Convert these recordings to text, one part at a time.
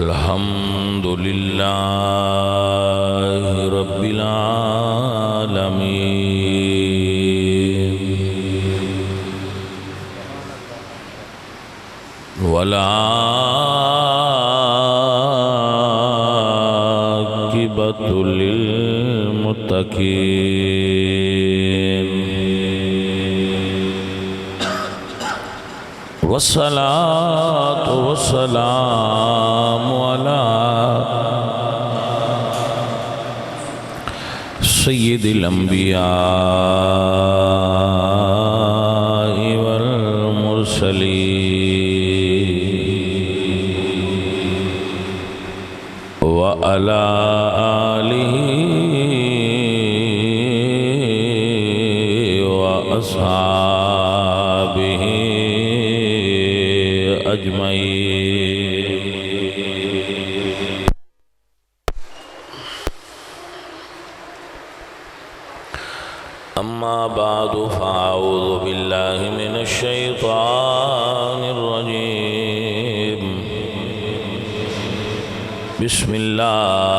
الحمد لله رب العالمين والعاقبة للمتقين والصلاة والسلام على سيد الأنبياء والمرسلين وعلى آله وأصحابه أجمعين أما بعد فأعوذ بالله من الشيطان الرجيم بسم الله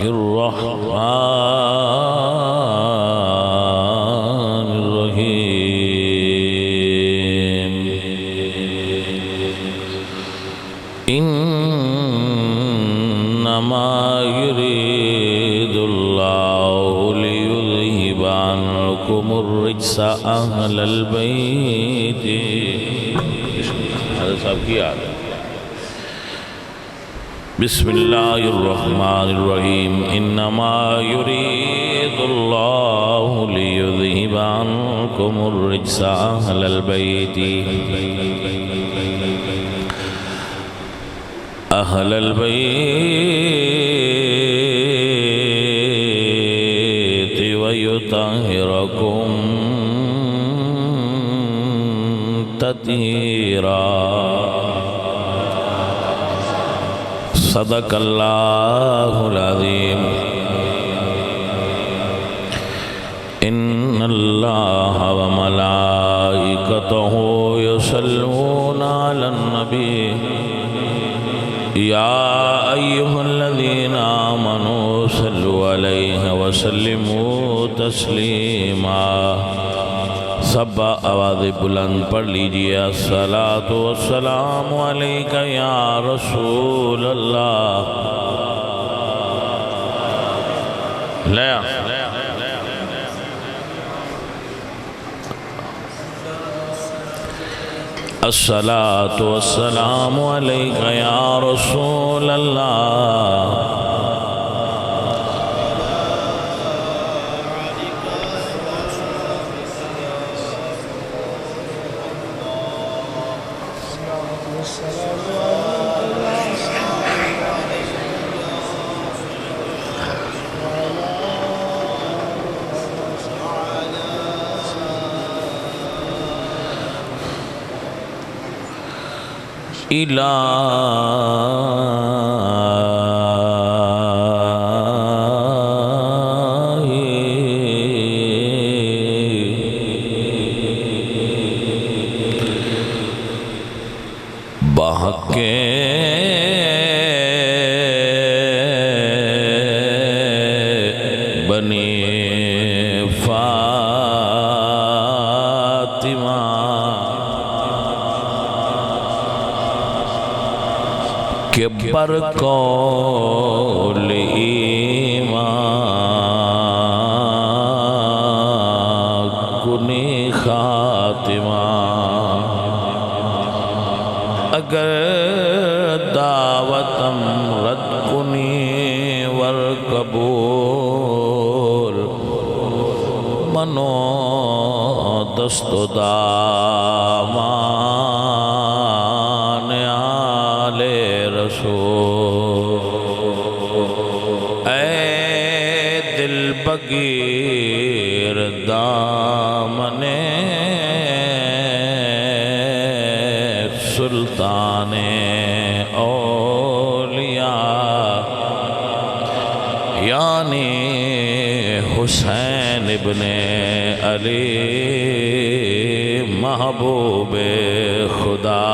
الرحمن الرحيم إنما يريد الله ليذهب عنكم الرجس أهل البيت هذا صاحب کی یاد ہے بسم اللہ الرحمن الرحیم انما يريد الله ليذهب عنكم الرجس أهل البيت ويطهركم تطهيرا صدق اللہ العظیم ان اللہ وملائکتہ یصلون علی النبی یا ایہا الذین آمنوا صلوا علیہ وسلموا تسلیما سب آواز بلند پڑھ لیجئے الصلاۃ والسلام علیک یا رسول اللہ لیا الصلاۃ والسلام علیک یا رسول اللہ بحق بنی فاطمہ کہ بر قول ایمان کنی خاتمہ اگر دعوتم رد کنی ور قبول منو دست و دامان آل رسول اے دل بگیر دامن سلطان اولیاء یعنی حسین ابن علی محبوب خدا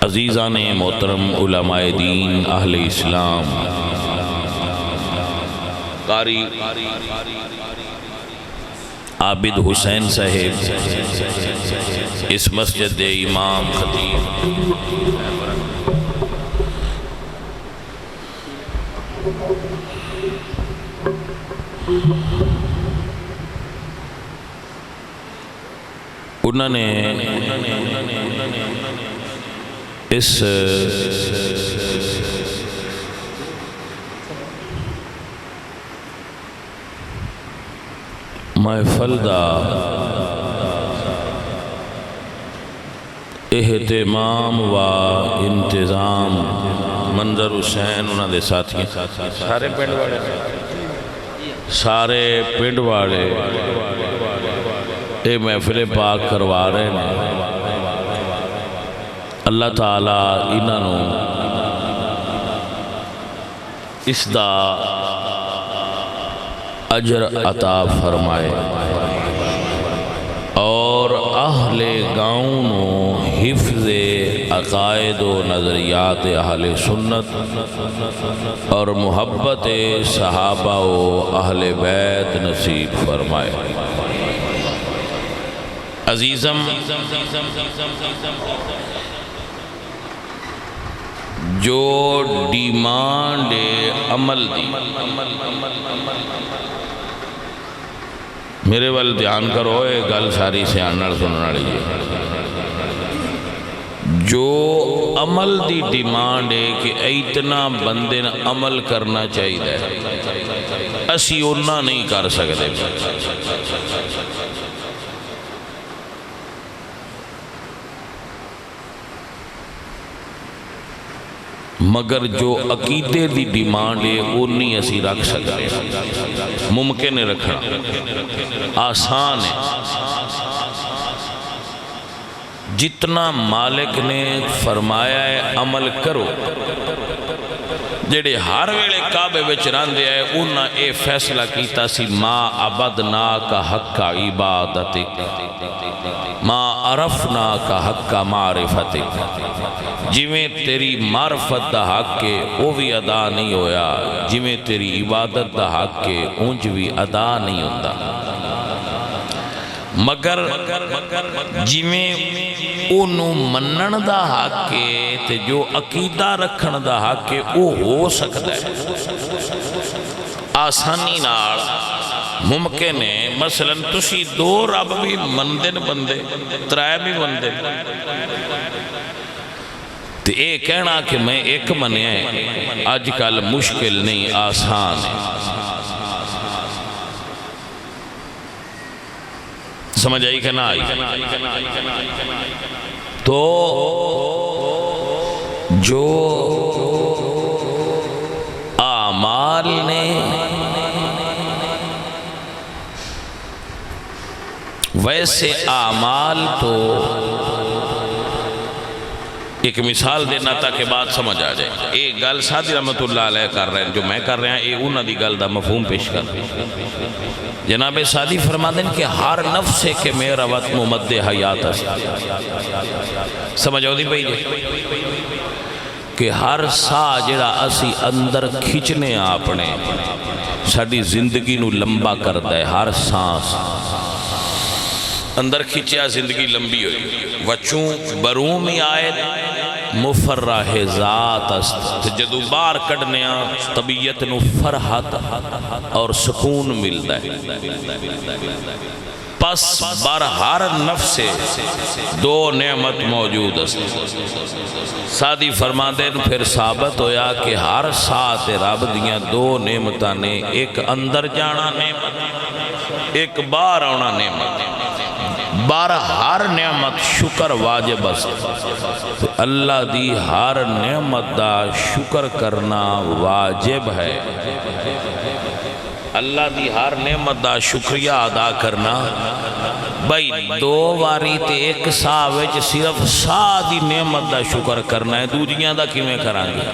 عزیزان محترم، علماء دین، اہل اسلام، قاری عابد حسین صاحب اس مسجد دے امام خطیب، انہوں نے اس محفل دا اہتمام و انتظام منظر حسین انہوں نے ساتھی سارے پنڈ والے اے محفل پاک کروا رہے ہیں۔ اللہ تعالیٰ انہوں اس دا اجر عطا فرمائے اور اہل گاؤں نو حفظ عقائد و نظریات اہل سنت اور محبت صحابہ و اہل بیت نصیب فرمائے۔ عزیزم، جو ڈیمانڈ عمل دی، میرے وال دھیان کرو، اے گل ساری سیاںنال سننا لیجئے۔ جو عمل دی ڈیمانڈ ہے کہ اتنا بندے نے عمل کرنا چاہیے، اسی انہاں نہیں کر سکتے، مگر جو عقیدے دی ڈیمانڈ ہے وہ نہیں اسی رکھ سکتے۔ ممکن ہے رکھنا، آسان ہے، جتنا مالک نے فرمایا ہے عمل کرو۔ جڑے ہر ویلے کعبے وچ رہندے آئے انہاں اے فیصلہ کیتا سی، ما عبدنا کا حق عبادتک، ما عرفنا کا حق معرفتک، جویں تیری معرفت دا حق کے وہ بھی ادا نہیں ہویا، جویں تیری عبادت دا حق کے اونج بھی ادا نہیں ہوتا، مگر جویں انہوں منن دا حق کے تے جو عقیدہ رکھن دا حق کے وہ ہو سکتا ہے، آسانی نال ممکن ہے۔ مثلا تسی دو رب بھی مندن بندے، ترائے بھی بندے، تو اے کہنا کہ میں ایک منیا ہے آج کل مشکل نہیں، آسان ہے۔ سمجھ آئی کہ نہ آئی؟ تو جو اعمال نے ویسے اعمال تو ایک مثال دینا تاکہ بات سمجھ آ جائے۔ ایک گل سادی رحمت اللہ علیہ کر رہے ہیں، جو میں کر رہا ہوں، یہ انہوں دی گل دا مفہوم پیش کر رہے ہیں۔ جناب سادی فرما دیں کہ ہر نفس کے میرا وقت ممد حیات ہے، سمجھ آؤ دی بھئی جی، کہ ہر سا جڑا اسی اندر کھچنے اپنے ساڑی زندگی نو لمبا کرتا ہے، ہر سانس اندر کھچیا زندگی لمبی ہوئی، وچوں بروں میں آئے مفرح ذات است، جدو بار کڑنیا طبیعت نو فرحت اور سکون ملتا ہے۔ پس بر ہر نفس دو نعمت موجود است۔ سادی فرما دیں پھر ثابت ہویا کہ ہر ساتھ رب دیاں دو نعمتاں نے، ایک اندر جانا نعمت، ایک باہر آنا نعمت۔ بار ہر نعمت شکر واجب است، اللہ دی ہر نعمت دا شکر کرنا واجب ہے، اللہ دی ہر نعمت دا شکریہ ادا کرنا۔ بھائی دو واری تے ایک سا وچ صرف سا دی نعمت دا شکر کرنا ہے، دوجیاں دا کیویں کرانگے؟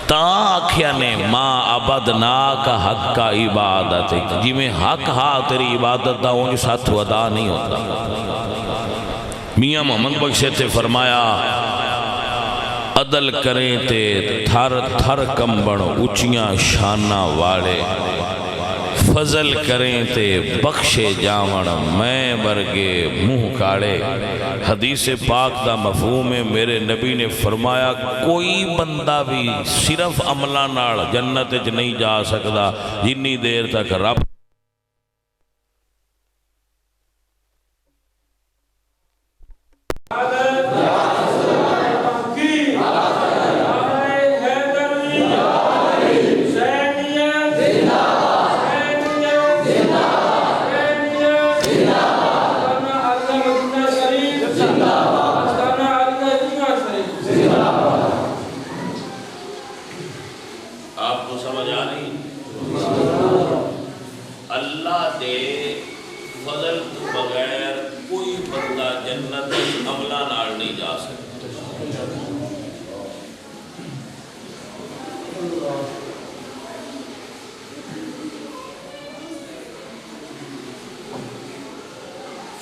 تاں آکھیا نے ما عبدنا کا حق کا عبادت، جی میں حق ہاں تیری عبادت دا انج ساتھ ادا نہیں ہوتا۔ میاں محمد بخش سے فرمایا عدل کریں تے تھر تھر کمبن اچیاں شانہ والے، فضل کریں تے بخشے جاون میں برگے منہ کاڑے۔ حدیث پاک دا مفہوم ہے، میرے نبی نے فرمایا کوئی بندہ بھی صرف عملہ نال جنت وچ نہیں جا سکدا جنی دیر تک رب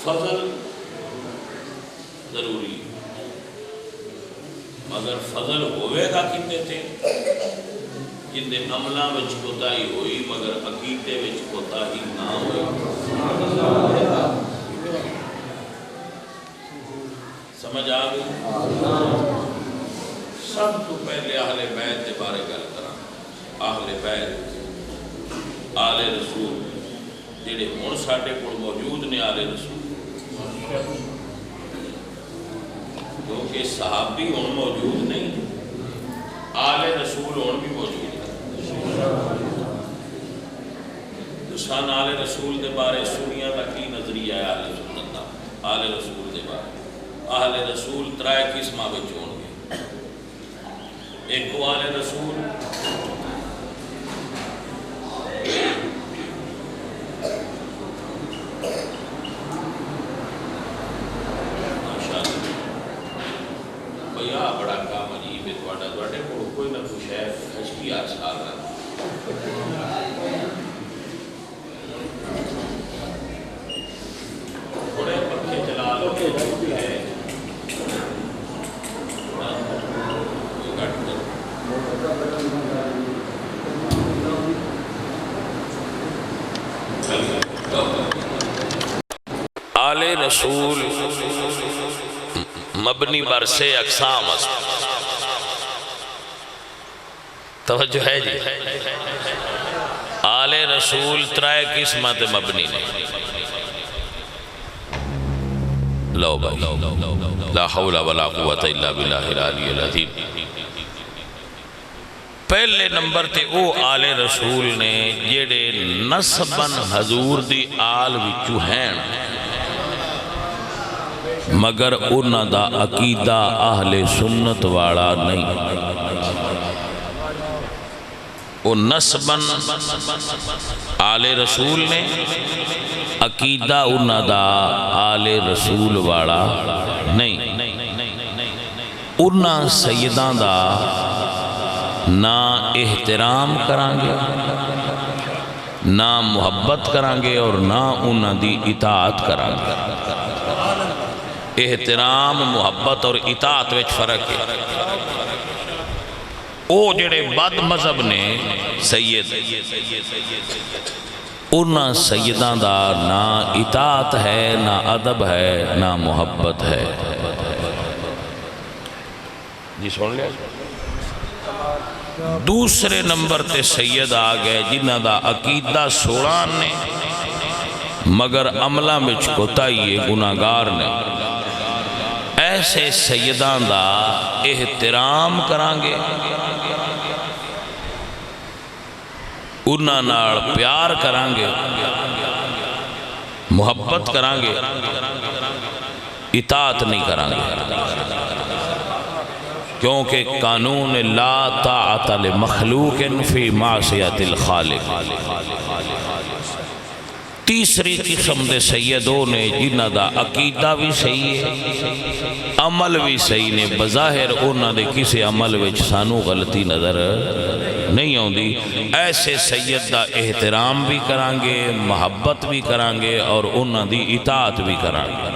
فضل ضروری، مگر فضل ہوئے گا کتنے تھے جن دے عملہ وچ کوتاہی ہوئی مگر عقیدے وچ کوتاہی نہ ہوئی۔ سمجھ آ گئی؟ سب تو پہلے اہل بیت دے بارے گل کراں۔ اہل بیت آل رسول جڑے ہن ساڈے کول موجود نے آل رسول، کیونکہ صحابی ہن موجود نہیں، آل رسول ہن بھی موجود ہے۔ تو سن آل رسول دے بارے سنیاں دا کی نظریہ ہے آل سنت دا؟ آل رسول دے بارے آل رسول ترائے قسمہ وچ ہون گے۔ ایک کو آل رسول بڑا کام عجیب ہے تھوڑے کو کوئی نہ کچھ ہے خشکی آسال رہا تھوڑے پکھے چلا لو کہ ہے آل رسول مبنی بر سے اقسام توجہ ہے جی، آل رسول ترائے قسمت مبنی نے۔ لو بھائی لا حول ولا قوت الا باللہ العلی العظیم۔ پہلے نمبر تے او آل رسول نے جڑے نسبن حضور دی آل وچو ہیں مگر انہاں دا عقیدہ اہل سنت والا نہیں۔ او نسبن آل رسول نے، عقیدہ انہاں دا آل رسول والا نہیں۔ انہاں سیداں دا نہ احترام کرانگے، نہ محبت کرانگے اور نہ انہاں دی اطاعت کرانگے۔ احترام، محبت اور اطاعت وچ فرق ہے۔ او جڑے بد مذہب نے سید، انہاں سیداں دا نہ اطاعت ہے، نہ ادب ہے، نہ محبت ہے۔ جی سن لیا۔ دوسرے نمبر تے سید آ گئے جنہ دا عقیدہ سوڑان نے مگر عملہ وچ کوتاہی گناہگار نے۔ ایسے سیدان دا احترام کرانگے، انہاں نال پیار کرانگے، محبت کرانگے، اطاعت نہیں کرانگے، کیونکہ قانون لا طاعت لمخلوق فی معصیت الخالق۔ تیسری قسم دے سیدوں نے جنہ دا عقیدہ بھی صحیح ہے، عمل بھی صحیح نے، بظاہر انہاں دے کسی عمل وچ سانو غلطی نظر نہیں ہوندی، ایسے سید دا احترام بھی کرانگے، محبت بھی کرانگے اور انہاں دی اطاعت بھی کرانگے۔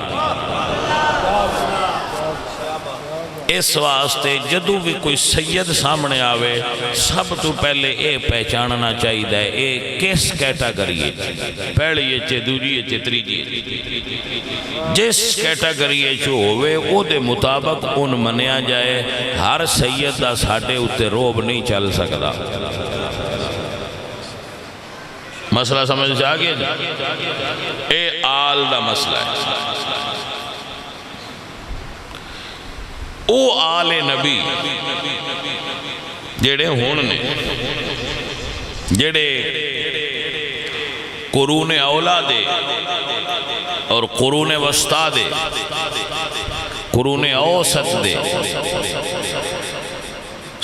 اس واسطے جدو بھی کوئی سید سامنے آوے سب تو پہلے اے پہچاننا چاہیے اے کس کیٹاگری ہے، پہلی اچے دوجی اچے تریجی، جس کیٹاگری اچے ہوئے او دے مطابق ان منیا جائے۔ ہر سید دا ساڑھے اتے روب نہیں چل سکتا۔ مسئلہ سمجھ جاگے جا، اے آل دا مسئلہ ہے۔ او آل نبی جڑے ہون نے، جڑے قرون اولا دے اور قرون وسطی دے، قرون اوسط دے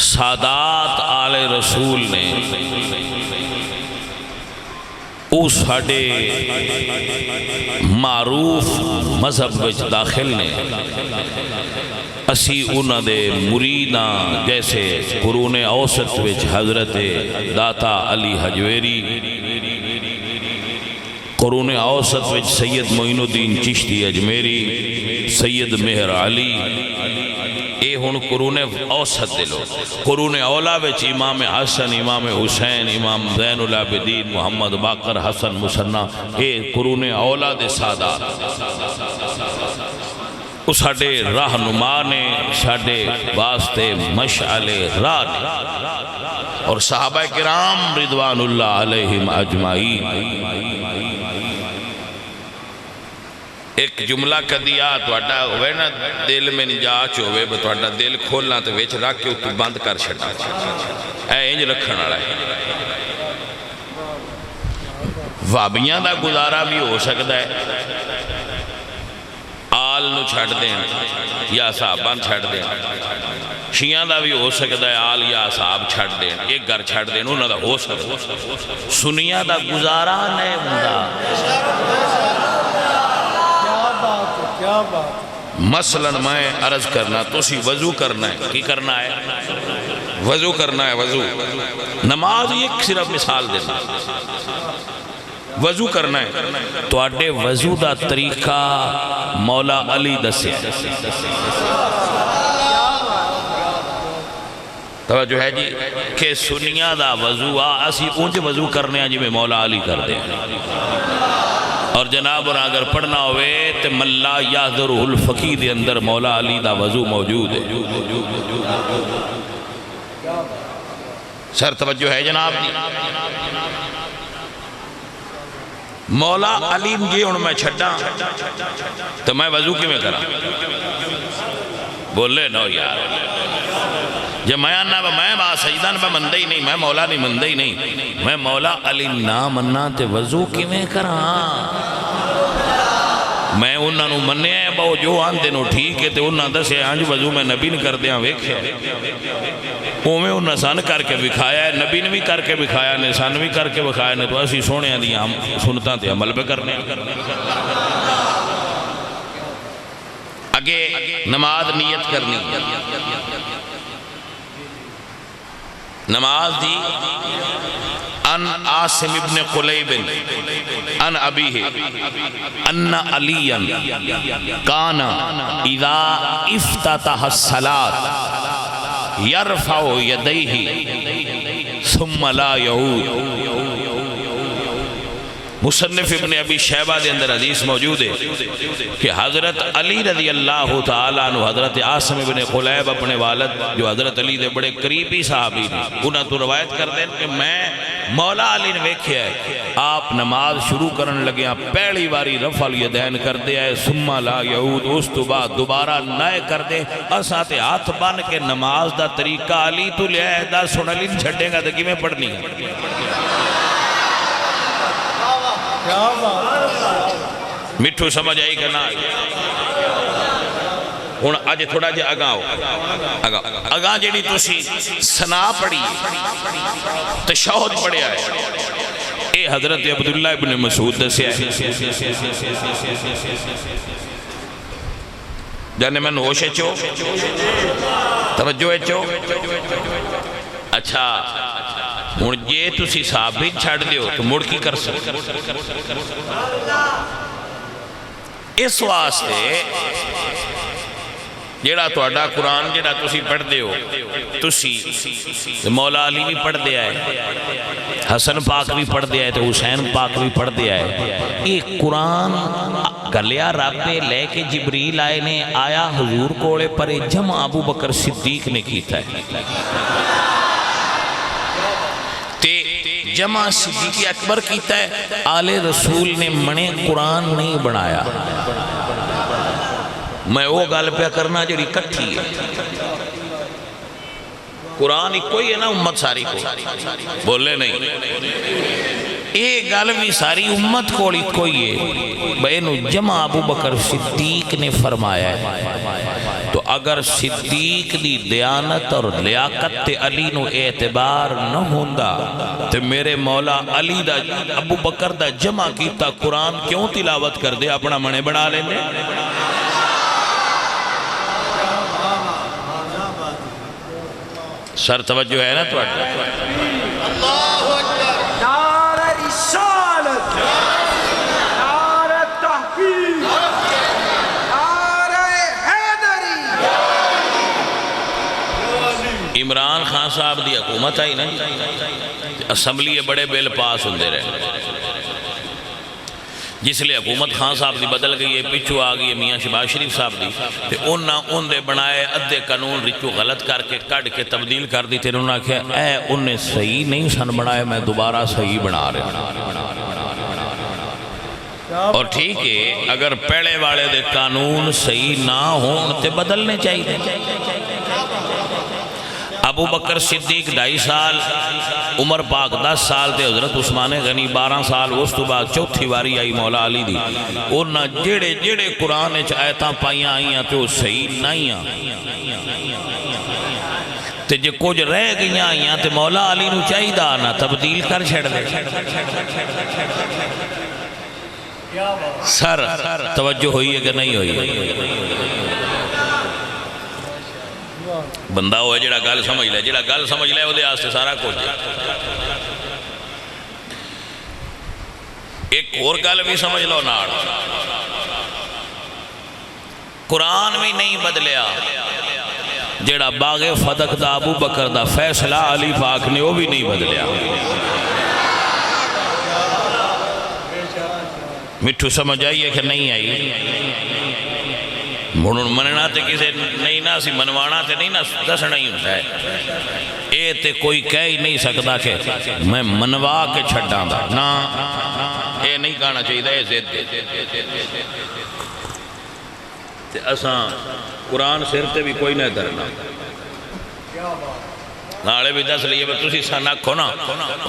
سادات آل رسول نے، او ساڑے معروف مذہب وچ داخل نے۔ اسی انہ دے مریداں جیسے قرون اوسط وچ حضرت داتا علی حجویری، قرون اوسط وچ سید معین الدین چشتی اجمیری، سید مہر علی، اے ہن قرون اوسط دے لو۔ قرون اولا وچ امام حسن، امام حسین، امام زین العابدین، محمد باقر حسن مصنع، اے قرون اولا دے سادات۔ وہ ساڑے راہنما نے، ساڑے واسطے مشعل راہ نے، اور صحابہ کرام رضوان اللہ علیہم اجمعین۔ ایک جملہ کدیا توڑا ہوئے نا دل میں نجاچ ہوئے، توڑا دل کھولنا تو ویچ رکھ کے اتو بند کر چھڑا، اے انج رکھنا رہا ہے۔ وابیاں دا گزارا بھی ہو سکتا ہے، آل نو چھڑ دیں یا صحابان چھڑ دیں، شیعہ دا بھی ہو سکتا ہے آل یا صحاب چھڑ دیں، ایک گھر چھڑ دیں، انہوں دا ہو سکتا ہے۔ سنیہ دا گزارا نہیں ہوندہ۔ کیا بات؟ مثلا میں عرض کرنا تو اسی وضو کرنا ہے، کی کرنا ہے؟ وضو کرنا ہے، وضو۔ نماز ایک صرف مثال دینا، وضو کرنا ہے تو آڈے وضو دا طریقہ مولا علی دسے۔ توجہ ہے جی کہ سنیہ دا وضو اسی اونچ وضو کرنے ہیں جی میں مولا علی کر دیں، اور جناب اگر پڑھنا ہوئے تو ملا یاذرہ الفقی دے اندر مولا علی دا وضو موجود ہے۔ سر توجہ ہے جناب جی، مولا علی جی ان میں چھٹا تو میں وضو کی میں کرا، بولے نو یار جب میں آنا میں با سجدان با مندہ ہی نہیں، میں مولا نہیں مندہ ہی نہیں، میں مولا علی نا مننا تے وضو کی میں کرا، میں انہاں نو مننے ہیں باؤ جو آن دے نو ٹھیک ہے تے انہاں دسے آنج وضو میں نبی نے کر دیا ویکھے، اومیں انہاں سان کر کے بکھایا ہے، نبی نے بھی کر کے بکھایا ہے، سان بھی کر کے بکھایا ہے، تو اسی سونے ہیں دیا ہم سنتا تے عمل پہ کرنے اگے نماز نیت کرنی، نماز دی ان عاصم ابن قلیب ان ابیہ ان علیاً کانا اذا افتتح الصلاة یرفع یدیہ ثم لا یعود۔ مصنف ابن ابی شیبہ دے اندر حدیث موجود ہے کہ حضرت علی رضی اللہ تعالیٰ عنہ حضرت عاصم ابن قلیب اپنے والد جو حضرت علی دے بڑے قریبی صحابی نے، انہاں تو روایت کر دیں کہ میں مولا علی نے ویکھیا ہے آپ نماز شروع کرن لگے ہیں پہلی باری رفع الیدین کر دے ہے ثم لا یعود، اس تو بعد دوبارہ نئے کر دے، اساتے ہاتھ بن کے نماز دا طریقہ علی تو لیا ہے دا سن علی چھڑیں گا دکی میں پڑھنی ہے۔ مٹھو سمجھ آئی کہ نہ آئی؟ ہون آج تھوڑا جے اگاؤ اگاں جیڑی تو سی سنا پڑی تشہد پڑی آئے، اے حضرت عبداللہ ابن مسعود دسے آئے جانے میں نوشے چو توجہ چو اچھا ہون جے تو سی صحابی چھڑ دیو تو مڑ کی کر سکتے اس واسطے جیڑا تہاڈا قرآن جیڑا تسی پڑھ دے ہو تسی مولا علی بھی پڑھ دیا ہے، حسن پاک بھی پڑھ دیا ہے، تو حسین پاک بھی پڑھ دیا ہے. یہ قرآن گلیا رب لے کے جبریل آئے نے آیا حضور کوڑے پر جمع ابو بکر صدیق نے کیتا ہے، تے جمع صدیق اکبر کیتا ہے. آل رسول نے منے قرآن نہیں بنایا. میں وہ گل پہ کرنا جڑی کٹھی ہے. قرآن ایک کوئی ہے نا امت ساری کو بولے نہیں، یہ گل بھی ساری امت کو ایک کوئی ہے. بینو جمع ابو بکر صدیق نے فرمایا ہے. تو اگر صدیق دی دیانت اور لیاقت تے علی نو اعتبار نہ ہوندا تے میرے مولا علی دا ابو بکر دا جمع کیتا قرآن کیوں تلاوت کر دے، اپنا منے بنا لینے. سر توجہ ہے نا تو نعرہ رسالت، نعرہ تحقیق، نعرہ حیدری. عمران خان صاحب دی حکومت آئی نا، اسمبلی بڑے بل پاس ہوندے رہے. جس لئے حکومت خان صاحب دی بدل گئی ہے، پچھو آگئی ہے میاں شہباز شریف صاحب دی، تے ان دے بنائے ادھے قانون رچو غلط کر کے کٹ کے تبدیل کر دی. تے انہوں نے کہا اے انہیں صحیح نہیں سن بنائے، میں دوبارہ صحیح بنا رہا. اور ٹھیک ہے اگر پہلے والے دے قانون صحیح نہ ہون تے بدلنے چاہیے. ابو بکر صدیق 2.5 سال، عمر پاک 10 سال تے حضرت عثمان غنی 12 سال. اس تو بعد چوتھی واری آئی مولا علی دی. انہاں جڑے جڑے قرآن وچ آیتاں پائیاں آئیاں تے وہ صحیح نہیں تے جے کچھ رہ گئیاں آئیاں تے مولا علی نو چاہیدا نہ تبدیل کر چھڑ دے. سر توجہ ہوئی ہے کہ نہیں ہوئی؟ بندہ ہوئے جڑا گل سمجھ لے، جڑا گل سمجھ لے وہ دے آستے سارا کچھ. ایک اور گل بھی سمجھ لو ناڑ، قرآن بھی نہیں بدلیا. جڑا باغ فتح دا ابو بکر دا فیصلہ علی پاک نے وہ بھی نہیں بدلیا. مٹھو سمجھ آئی ہے کہ نہیں آئی؟ مننا تے کسے نہیں نا سی منوانا تے نہیں نا دسنا ہی ہوتا ہے. اے تے کوئی کہہ ہی نہیں سکتا کہ میں منوا کے چھڑاں دا نا، اے نہیں کہنا چاہیے. اے زد تے اساں قرآن سر تے بھی کوئی نہ درنا. نالے بھی دس لیے تسی سا نکھو نا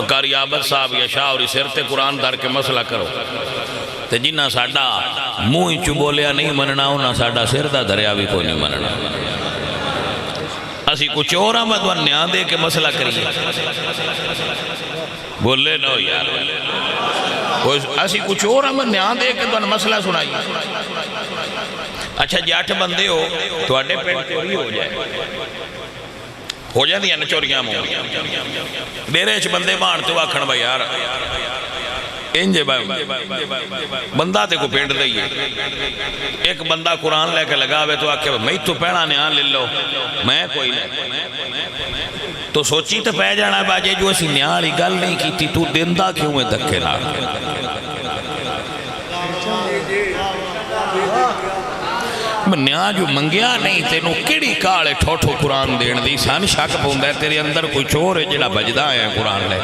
قاری عابد صاحب یا شاہ اور سر تے قرآن در کے مسئلہ کرو. تے جنہ ساڑھا موئی چو بولیا نہیں مننا ہونا ساڑھا سر دا دریا بھی کوئی نہیں مننا. اسی کچھ اور آمد و نیان دے کے مسئلہ کریے. بولے نو یار، اسی کچھ اور آمد نیان دے کے مسئلہ سنائی. اچھا جی 8 بندے ہو تو اڈے پینٹ چوری ہو جائے دیا نا چوریاں مو میرے اچھ بندے مانتے ہو آکھن بھائی یار انجے بندہ تے کو پینٹ دئیے. ایک بندہ قرآن لے کے لگاوے تو آکھے میں تو پہنا نیان لے لو، میں کوئی نہیں تو سوچی تو پہ جانا باجے جو اسی نیان ہی گل نہیں کی تھی تو دندہ کیوں میں دکھے نہ. نیان جو منگیا نہیں تینوں کیڑی کالے ٹھوٹھو قرآن دین دی سان شک پوندہ ہے تیرے اندر کوئی چور ہے جڑا بجدہ ہے قرآن لے.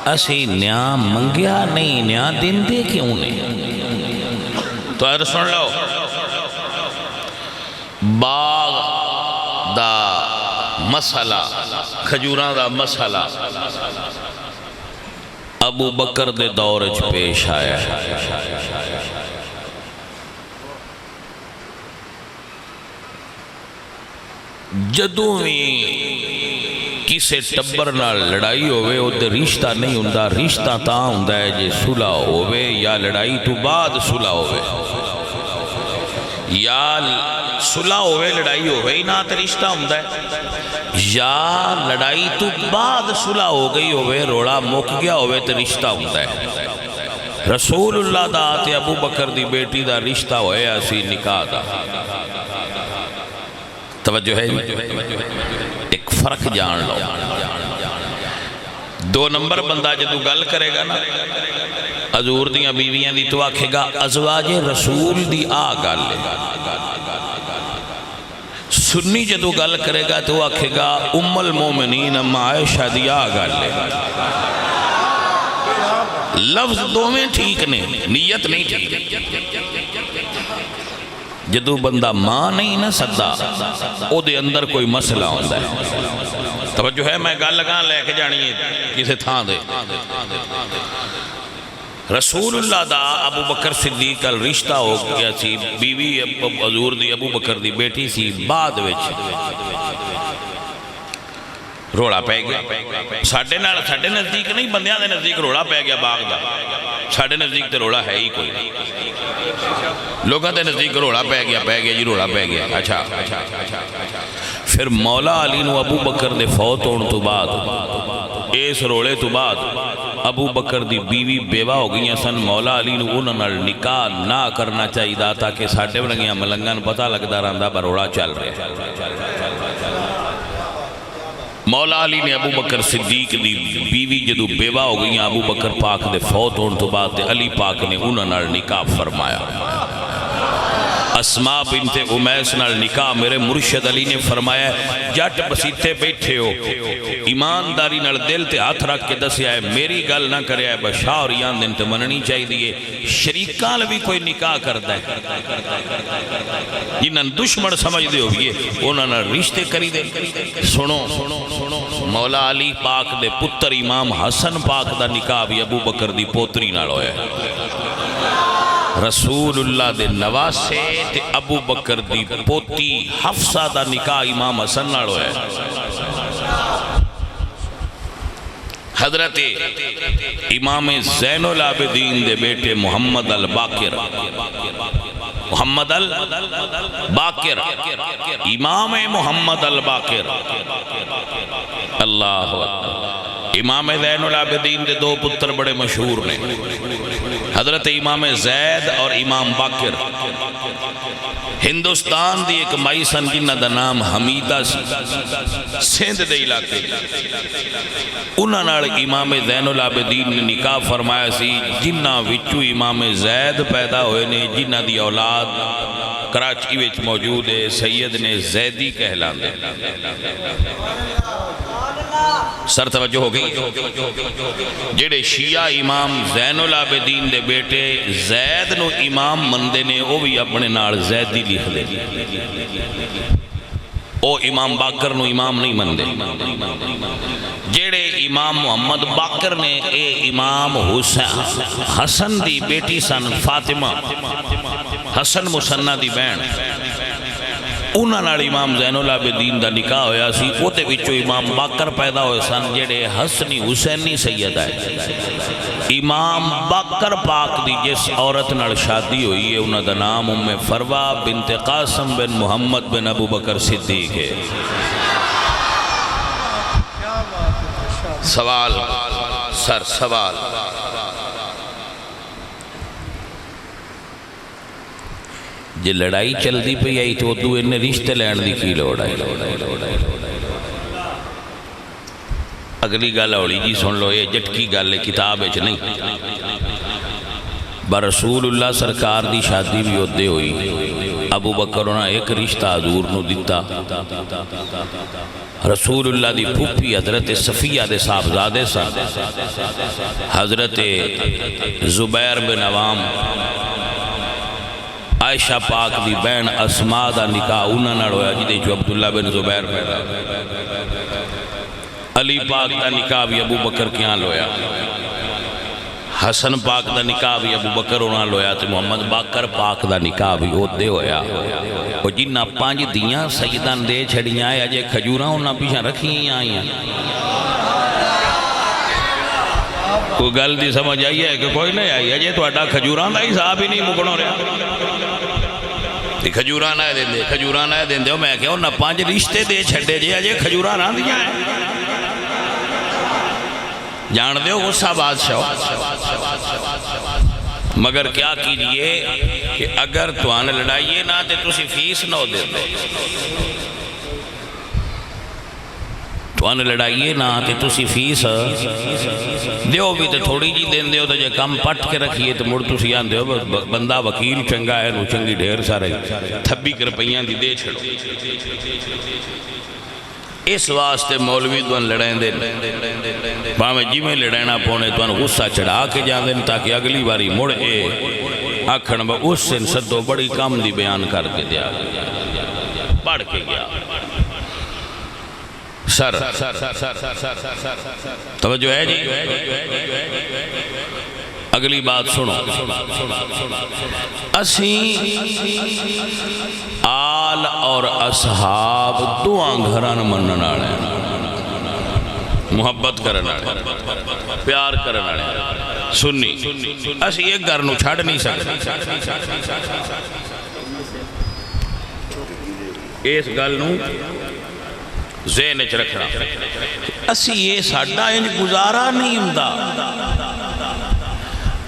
اسی نیاں منگیا نہیں، نیاں دن دے کیوں نہیں؟ تو اگر سن لو باغ دا مسئلہ، کھجوران دا مسئلہ ابو بکر دے دورج پیش آیا. جدوں بھی کسے ٹبر نال لڑائی ہوئے او دے رشتہ نہیں ہوندا، رشتہ تاں ہوندا ہے جے صلح ہوئے یا لڑائی تو بعد صلح ہوئے، یا صلح ہوئے لڑائی ہوئے نہ تے رشتہ ہوندا ہے، یا لڑائی تو بعد صلح ہو گئی ہوئے روڑا مک گیا ہوئے تے رشتہ ہوندا ہے۔ رسول اللہ دا تے ابو بکر دی بیٹی دا رشتہ ہوئے اسی نکاح دا، توجہ ہے ایک فرق جان لو۔ دو نمبر بندہ جدو گل کرے گا نا حضور دیاں بیویاں دی تو آکھے گا ازواج رسول دی آ گل ہے، سنی جدو گل کرے گا تو آکھے گا ام المومنین ام عائشہ دی آ گل ہے۔ لفظ دو میں ٹھیک نے، نیت نہیں ٹھیک۔ جدو بندہ ماں نہیں نہ سدا او دے اندر کوئی مسئلہ ہوندہ ہے۔ توجہ ہے میں گل لگا لے کے جانی ہے کسے تھا دے۔ رسول اللہ دا ابو بکر صدیق کا رشتہ ہو گیا سی، بیوی حضور دی ابو بکر دی بیٹی سی، بعد وچ روڑا پہ گیا۔ ساڑھے نزدیک نہیں، بندیاں دے نزدیک روڑا پہ گیا باغ دا، ساڑھے نزدیک تے روڑا ہے ہی کوئی، لوگاں دے نزدیک روڑا پہ گیا جی روڑا پہ گیا۔ اچھا پھر مولا علی نو ابو بکر دے فوت ہون تو بعد اس روڑے تو بعد ابو بکر دی بیوی بیوہ ہو گئی سن، مولا علی نو انہاں نال نکاح نہ کرنا چاہیے دا تاکہ ساڑھے ونگیاں ملنگاں پتہ لگدا رہندا بروڑا چل رہے۔ مولا علی نے ابو بکر صدیق دی بیوی جدو بیوہ ہو گئی ابو بکر پاک دے فوت ہون تو بعد علی پاک نے انہاں نال نکاح فرمایا۔ اسماء بنت امیس نال نکاح میرے مرشد علی نے فرمایا جٹ بسیتے بیٹھے ہو، ایمانداری نال دل تے ہاتھ رکھ کے دسیا ہے میری گل نہ کرے ہے بشاہ اور یان دن تے مننی چاہی دیئے۔ شریکان بھی کوئی نکاح کرتا ہے جنہاں دشمن سمجھ دے ہوئے انہاں نے رشتے کری دے۔ سنو مولا علی پاک دے پتر امام حسن پاک دا نکاح بھی ابو بکر دی پوتری نال ہویا ہے۔ رسول اللہ دے نواسے تے ابو بکر دی پوتی حفصہ دا نکاح امام حسن نال ہویا ہے۔ حضرت امام زین العابدین دے بیٹے محمد الباقر، محمد الباقر امام محمد الباقر، اللہ امام زین العابدین دے دو پتر بڑے مشہور نے، حضرت امام زید اور امام باقر۔ ہندوستان دی ایک مائی سن جنہ دا نام حمیدہ سی، سندھ دے علاقے، انہاں نال امام زین العابدین نے نکاح فرمایا سی، جنہ وچو امام زید پیدا ہوئے نے، جنہ دی اولاد کراچی وچ موجود ہے، سید نے زیدی کہلان دے۔ سر توجہ ہو گئی؟ جڑے شیعہ امام زین العابدین دے بیٹے زید نو امام مندے نے وہ بھی اپنے نال زیدی لکھ لے، او امام باقر نو امام نہیں مندے۔ جڑے امام محمد باقر نے اے امام حسن دی بیٹی سن فاطمہ، حسن مسنہ دی بہن، انہاں نال امام زین العابدین دا نکاح ہویا سی، او تے وچوں امام باقر پیدا ہوئے سن جڑے حسنی حسینی سید ہے۔ امام باقر پاک دی جس عورت نال شادی ہوئی ہے انہاں دا نام ام فروہ بنت قاسم بن محمد بن ابو بکر صدیق ہے۔ سوال سر سوال جے لڑائی چل دی پہ آئی تو ادو انہیں رشتے لین دی کی لوڑ آئی۔ اگلی گل اولی جی سن لو یہ جٹکی گل کتاب اچ نہیں، برسول اللہ سرکار دی شادی بھی ادے ہوئی، ابو بکر انہاں ایک رشتہ حضور نو دیتا، رسول اللہ دی پھوپھی حضرت صفیہ دے صاحبزادے سن، حضرت زبیر بن عوام عائشہ پاک دی بہن اسماء دا نکاح انہاں نال ہویا جدے جو عبداللہ بن زبیر پیدا، علی پاک دا نکاح بھی ابو بکر کیاں ہویا، حسن پاک دا نکاح بھی ابو بکر انہاں لویا تے محمد باقر پاک دا نکاح بھی ہوتے ہویا اور جنہ 5 دیاں سیدان دے چھڑیاں ہے اجے کھجوراں انہاں پیچھے رکھی آئیاں کوئی گل دی سمجھ آئی ہے کہ کوئی نہیں آئی اجے تو اڈا کھجوراں دا حساب ہی نہیں مکنو رہا کھجوراں نہ دیں دے میں کہا انہاں 5 رشتے دے چھڑے جے اجے کھجوراں نہ دیاں ہیں جان دے ہو غصہ بادشاہ مگر کیا کیجئے کہ اگر تو آنے لڑائیے نہ تے تسی فیس نہ دے دے تو آنے لڑائیے نہ تے تسی فیس دیو بھی تے تھوڑی جی دیں دیو تو جے کم پٹ کے رکھیے تو مڑ تسی آن دیو بندہ وکیل چنگا ہے نو چنگی ڈھیر سارے تھبی کر پہیاں دی دے چھڑو اس واسطے مولوی تو ان لڑائیں دے باہمیں جی میں لڑائنا پونے تو ان غصہ چڑھا کے جان دیں تاکہ اگلی باری مڑ آکھن با اس سے صدو بڑی کام دی بیان کر کے دیا پڑھ کے گیا سر توجہ ہے جی اگلی بات سنو اسی آل اور اصحاب دعا گھران منن آڑے محبت کرن آڑے پیار کرن آڑے سنی اسی ایک گھر نو چھاڑ نہیں سکتے اس گل نو ذہن وچ رکھنا اسی یہ ساڈا ان گزارا نہیں ہوندا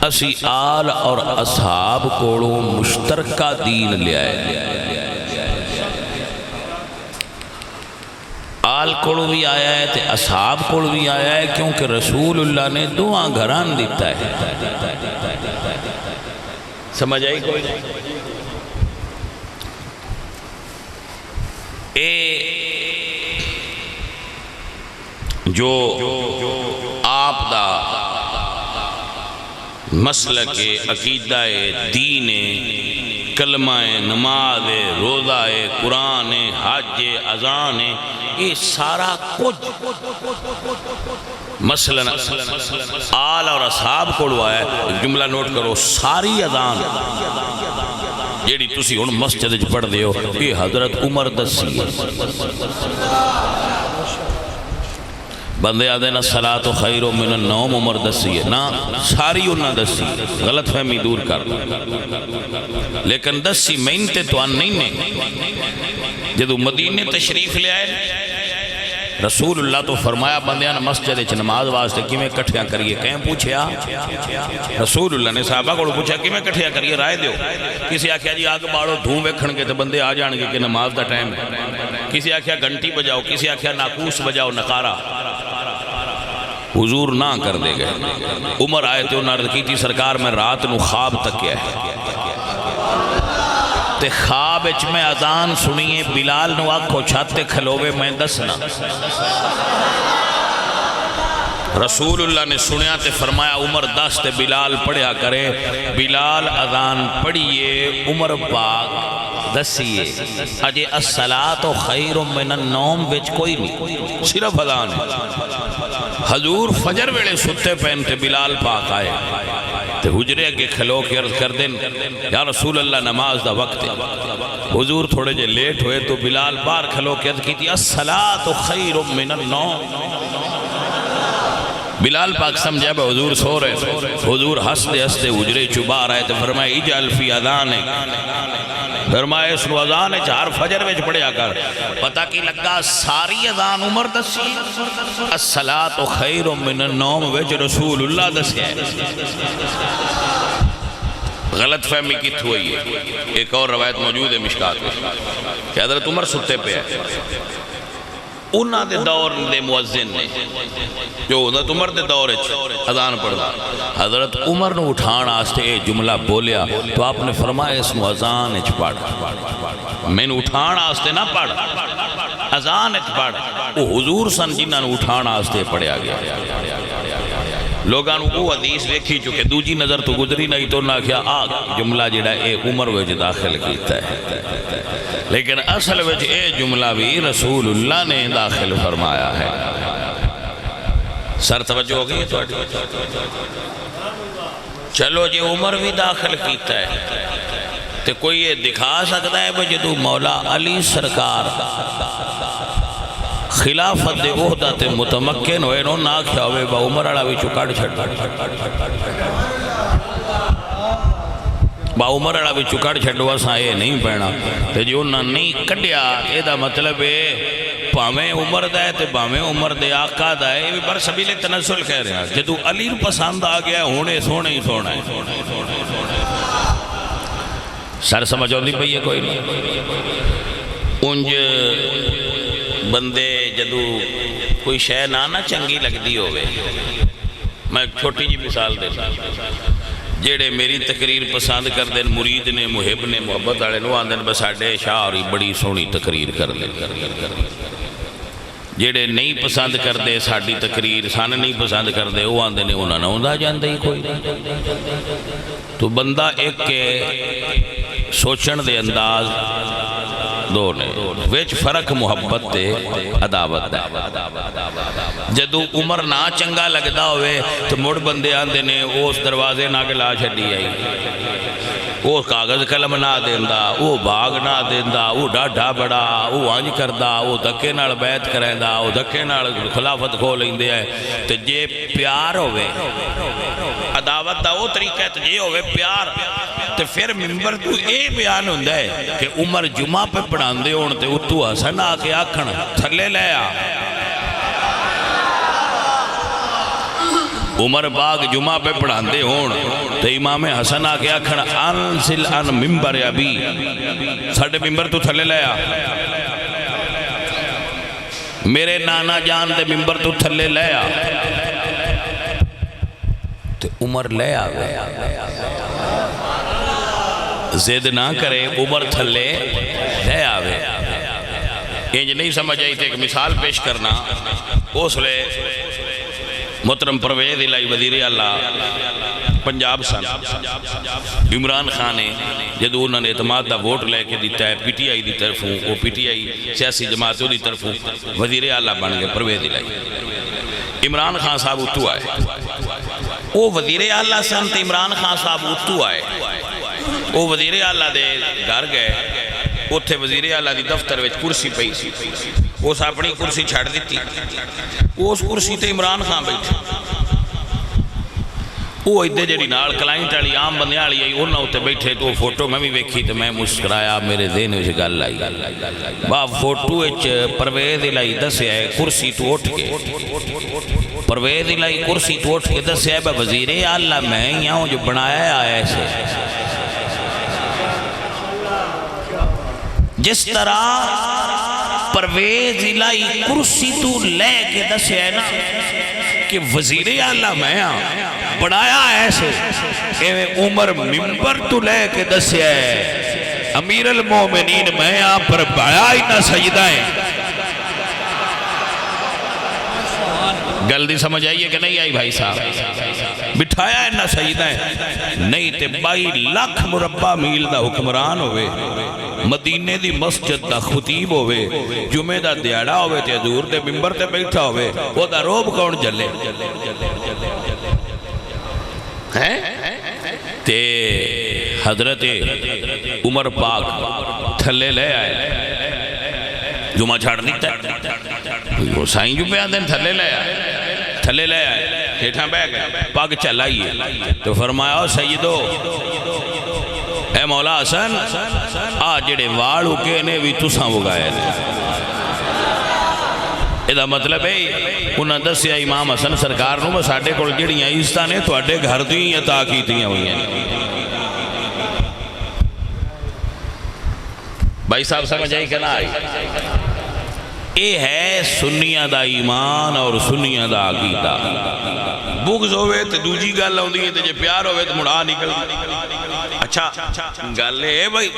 اسی آل اور اصحاب کوڑوں مشترکہ دین لے آئے آل کوڑوں بھی آیا ہے تے اصحاب کوڑوں بھی آیا ہے کیونکہ رسول اللہ نے دعا گھران دیتا ہے سمجھ آئی کوئی جو آپ دا مسلک عقیدہ دین کلمہ نماز روزہ قرآن حج اذان یہ سارا کچھ مثلا آل اور اصحاب کو آیا ہے جملہ نوٹ کرو ساری اذان جیڑی تسی ان مسجد پڑھ دے ہو یہ حضرت عمر دسی بندے آدھے نا صلاة خیر من النوم عمر دسی ہے نا ساری انہا دسی غلط فہمی دور کر لیکن دسی مینتے تو آن نہیں نے جدو مدینے تشریف لے آئے رسول اللہ تو فرمایا بندیاں مسجد اچھ نماز واسطے کی میں کٹھیاں کریے کہیں پوچھیا رسول اللہ نے صحابہ کو پوچھا کی میں کٹھیاں کریے رائے دیو کسی آکھیا جی آگ باڑو دھوں ویکھن گے تو بندے آ جان گے کہ نماز دا ٹائم ہے کسی آکھیا گھنٹی بجاؤ کسی آکھیا ناکوس بجاؤ نقارہ حضور نہ کر دے گئے عمر آئے تھے انہوں نے کی تھی سرکار میں رات نو خواب تک کیا ہے تے خواب اچ میں اذان سنیے بلال نو آکھو چھاتے کھلوے میں دسنا رسول اللہ نے سنیا تے فرمایا عمر دس تے بلال پڑھیا کرے بلال اذان پڑھیے عمر پاک دسیے اجے الصلاۃ خیر من النوم وچ کوئی نہیں صرف اذان ہے حضور فجر ویلے ستے پہنتے بلال پاک آئے تے حجرے اگے کھلو کے عرض کر دیں یا رسول اللہ نماز دا وقت ہے حضور تھوڑے جے لیٹ ہوئے تو بلال بار کھلو کے عرض کی تھی الصلاۃ خیر من النوم بلال پاک سمجھا بے حضور سو رہے حضور ہستے ہستے حجرے چبار آئے تو فرمائے اجعل فی اذان فرمائے اس نو اذان ہے چار فجر وچ پڑھیا کر پتہ کی لگا ساری اذان عمر دسی الصلاۃ خیر من النوم وچ رسول اللہ دسی ہے غلط فہمی کت ہوئی ہے ایک اور روایت موجود ہے مشکات میں کہ حضرت عمر ستے پہ ہے انہاں دے دور دے مؤذن نے جو حضرت عمر دے دور اذان پڑھا حضرت عمر نے اٹھان آستے اے جملہ بولیا تو آپ نے فرمایا اس نو اذان اچ پڑھ میں نے اٹھان آستے نہ پڑھ اذان اچ پڑھ وہ حضور سن جنہاں نے اٹھان آستے پڑھیا گیا لوگاں وہ حدیث دیکھی چکے دوجی نظر تو گزری نہیں تو نہ کیا آگ جملہ جڑا اے عمر وچ داخل کیتا ہے لیکن اصل وچ اے جملہ بھی رسول اللہ نے داخل فرمایا ہے سر توجہ ہو گئی ہے تو چلو جی عمر بھی داخل کیتا ہے تو کوئی یہ دکھا سکتا ہے کہ جدو مولا علی سرکار خلافت دے عہدہ تے متمکن ہوئے نو نہ کیا ہوئے با عمر والا بھی چکڑ چھڑ با عمر والا بھی چکڑ چھڑو اساں یہ نہیں پہنا تے جو انہاں نہیں کڈیا اے دا مطلب ہے پاویں عمر دا ہے تے پاویں عمر دے آقا دا ہے یہ بھی بر سبیل تنزل کہہ رہے ہیں جدو علی پسند آ گیا ہونے سونے ہی سونا ہے سر سمجھ ہوندی پئی ہے کوئی نہیں انج بندے جدو کوئی شے نہ چنگی لگدی ہوئے میں ایک چھوٹی جی مثال دے جیڑے میری تقریر پسند کر دیں مرید نے محب نے محبت والے نو آندن بس ساڈے شاہ ہوری بڑی سونی تقریر کر لے جیڑے نہیں پسند کر دے ساڈی تقریر سن نہیں پسند کر دے وہ آندے نے انہاں نہ ہوندا جاندا ہی کوئی تو بندہ ایک کے سوچن دے انداز دو نے ویچ فرق محبت تے عداوت دا جدو عمر نہ چنگا لگدا ہوئے تو مڑ بندے آندے نے اس دروازے نہ گلا چھڈی آئی وہ کاغذ قلم نہ دیندا وہ باغ نہ دیندا وہ ڈاڈھا بڑا وہ آنج کردا وہ دھکے نال بیعت کریندا وہ دھکے نال خلافت کھو لیندے ہے تے جے پیار ہوئے عداوت دا وہ طریقہ ہے تے جے ہوئے پیار تے پھر ممبر تو اے بیان ہوندہ ہے کہ عمر جمعہ پہ پڑھان دے ہون تے اتو حسن آکے آکھن تھلے لے آ عمر باغ جمعہ پہ پڑھان دے ہون تے امام حسن آکے آکھن انزل ان ممبر ابی ساڑھے ممبر تو تھلے لے آ میرے نانا جان دے ممبر تو تھلے لے آ تے عمر لے آ زید نہ کرے عمر تھلے لے آوے یہ نہیں سمجھ آئی تھے ایک مثال پیش کرنا اس لئے محترم پرویز الہی وزیر اعلیٰ پنجاب سن عمران خان نے جدو انہوں نے اعتماد دا ووٹ لے کے دیتا ہے پی ٹی آئی دی طرفوں وہ پی ٹی آئی سیاسی جماعتوں دی طرفوں وزیر اعلیٰ بن گئے پرویز الہی عمران خان صاحب اتو آئے وہ وزیر اعلیٰ سن تے عمران خان صاحب اتو آئے وہ وزیر اعلیٰ دے گھر گئے اتھے وزیر اعلیٰ دی دفتر وچ کرسی پئی سی اس اپنی کرسی چھڑ دیتی اس کرسی تے عمران خان بیٹھے وہ ادھے جڑی نال کلائنٹ والی عام بندے والی آئی انہاں اتنے بیٹھے تو فوٹو میں بھی ویکھی تو میں مسکرایا میرے ذہن وچ گل آئی با فوٹو وچ پرویز الہی دسیا ہے کرسی تو اٹھ کے پرویز الہی کرسی تو اٹھ کے دسیا ہے وزیر اعلیٰ میں یہاں جو بنایا ہے ایسے جس طرح پرویز الہی کرسی تو لے کے دسیا ہے نا کہ وزیر اعلیٰ میں بڑھایا ایسے عمر ممبر تو لے کے دسیا ہے امیر المومنین میں پر بڑھایا ہی نہ سجدہ ہے گلدی سمجھ آئیے کہ نہیں آئی بھائی صاحب بٹھایا ہے نہ سجدہ ہے نہیں تے 22 لاکھ مربع میل دا حکمران ہوئے مدینے دی مسجد دا خطیب ہوئے جمعہ دا دیاڑا ہوئے تے حضور دے ممبر تے بیٹھا ہوئے وہ دا روب کون جلے تے حضرت عمر پاک تھلے لے آئے جمعہ چھاڑ دیتا ہے سائیں جو پہ آدھیں تھلے لے آئے ہیٹھاں بے گئے پاک چلائیے تو فرمایا سیدو اے مولا حسن آج جڑے واڑو کے نے بھی تساں وگائے یہ مطلب ہے انہاں دسیا امام حسن سرکار نو ساڈے کول جڑیاں عزتاں نے تواڈے گھر دی عطا کیتیاں ہوئی ہیں بھائی صاحب سمجھ آئی کہ نہ آئی اے ہے سنیاں دا ایمان اور سنیاں دا عقیدہ بغض ہوئے تو دوجی گل ہوندی ہے تے جے پیار ہوئے تو مڑا نکل اچھا گل ہے بھائی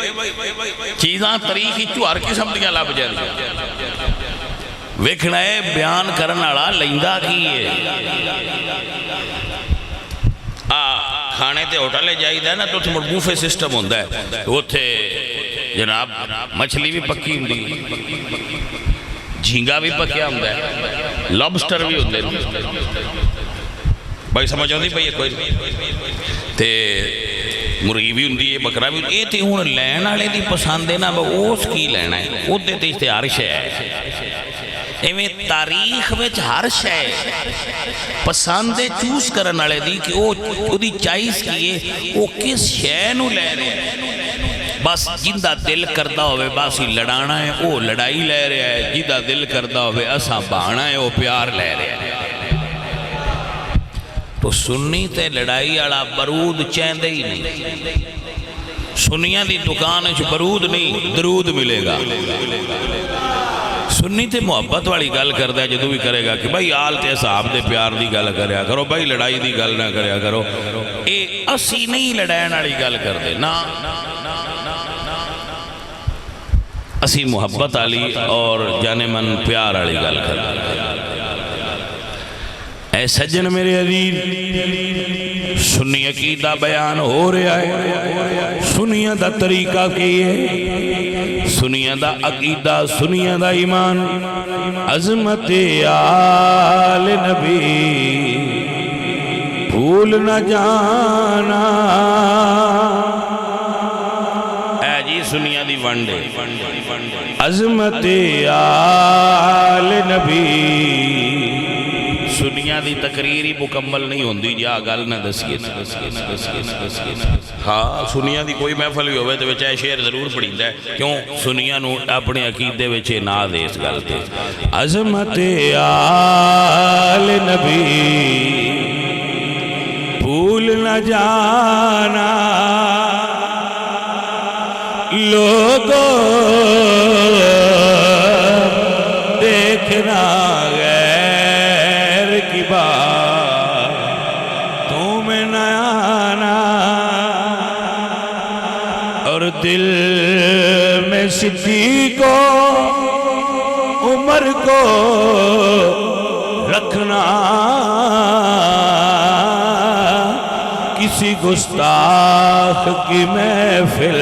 چیزاں طریقی تو ہر قسم دیاں لب جائیں ویکھنا ہے بیان کرن والا لیندا کی ہے کھانے تے ہوٹلے جائیدا ہے نا تو اتھے مڑ بوفے سسٹم ہوندا ہے اوتھے جناب مچھلی بھی پکی ہوندی جھینگا بھی پکیا ہوندا ہے لابسٹر بھی ہوندے بھائی سمجھ آندی بھئی کوئی تے مرغی بھی ہوندی ہے بکرا بھی، یہ تے ہن لین والے دی پسند ہے نا، اس کی لینا ہے، اودے تے اشتہار شے ہے۔ ایویں تاریخ وچ ہر شے پسند چوز کرن والے دی کہ او دی چائس کی ہے، او کس شے نو لے رہے ہیں۔ بس جندہ دل کردہ ہوئے باسی لڑانا ہے او لڑائی لے رہے ہے، جندہ دل کردہ ہوئے اساں بانا ہے او پیار لے رہے ہیں۔ تو سنی تے لڑائی والا برود چیندے ہی نہیں، سنیاں دی دکان وچ برود نہیں درود ملے گا۔ سنی تے محبت والی گل کردا ہے جدوں بھی کرے گا کہ بھائی آل تے صحاب دے پیار دی گل کریا کرو، بھائی لڑائی دی گل نہ کریا کرو، اے اسی نہیں لڑائن والی گل کردے نا، اسی محبت والی اور جانے من پیار والی گل کردے۔ اے سجن میرے عزیز، سنی عقیدہ بیان ہو رہا ہے، سنیاں دا طریقہ کی ہے، سنیاں دا عقیدہ، سنیاں دا ایمان، عظمت آل نبی بھول نہ جانا۔ اے جی سنیاں دی ونڈے، عظمت آل نبی، سنیاں دی تقریر ہی مکمل نہیں ہوندی جا گل نہ دسیے۔ ہاں سنیاں دی کوئی محفل بھی ہوئے تو بچائے شعر ضرور پڑھیندا ہے، کیوں سنیاں نو اپنے عقیدے وچ نا دے اس گل تے۔ عظمت آل نبی بھول نہ جانا، لوگوں دیکھنا تمہیں نہ آنا، اور دل میں صدیق کو عمر کو رکھنا، کسی گستاخ کی محفل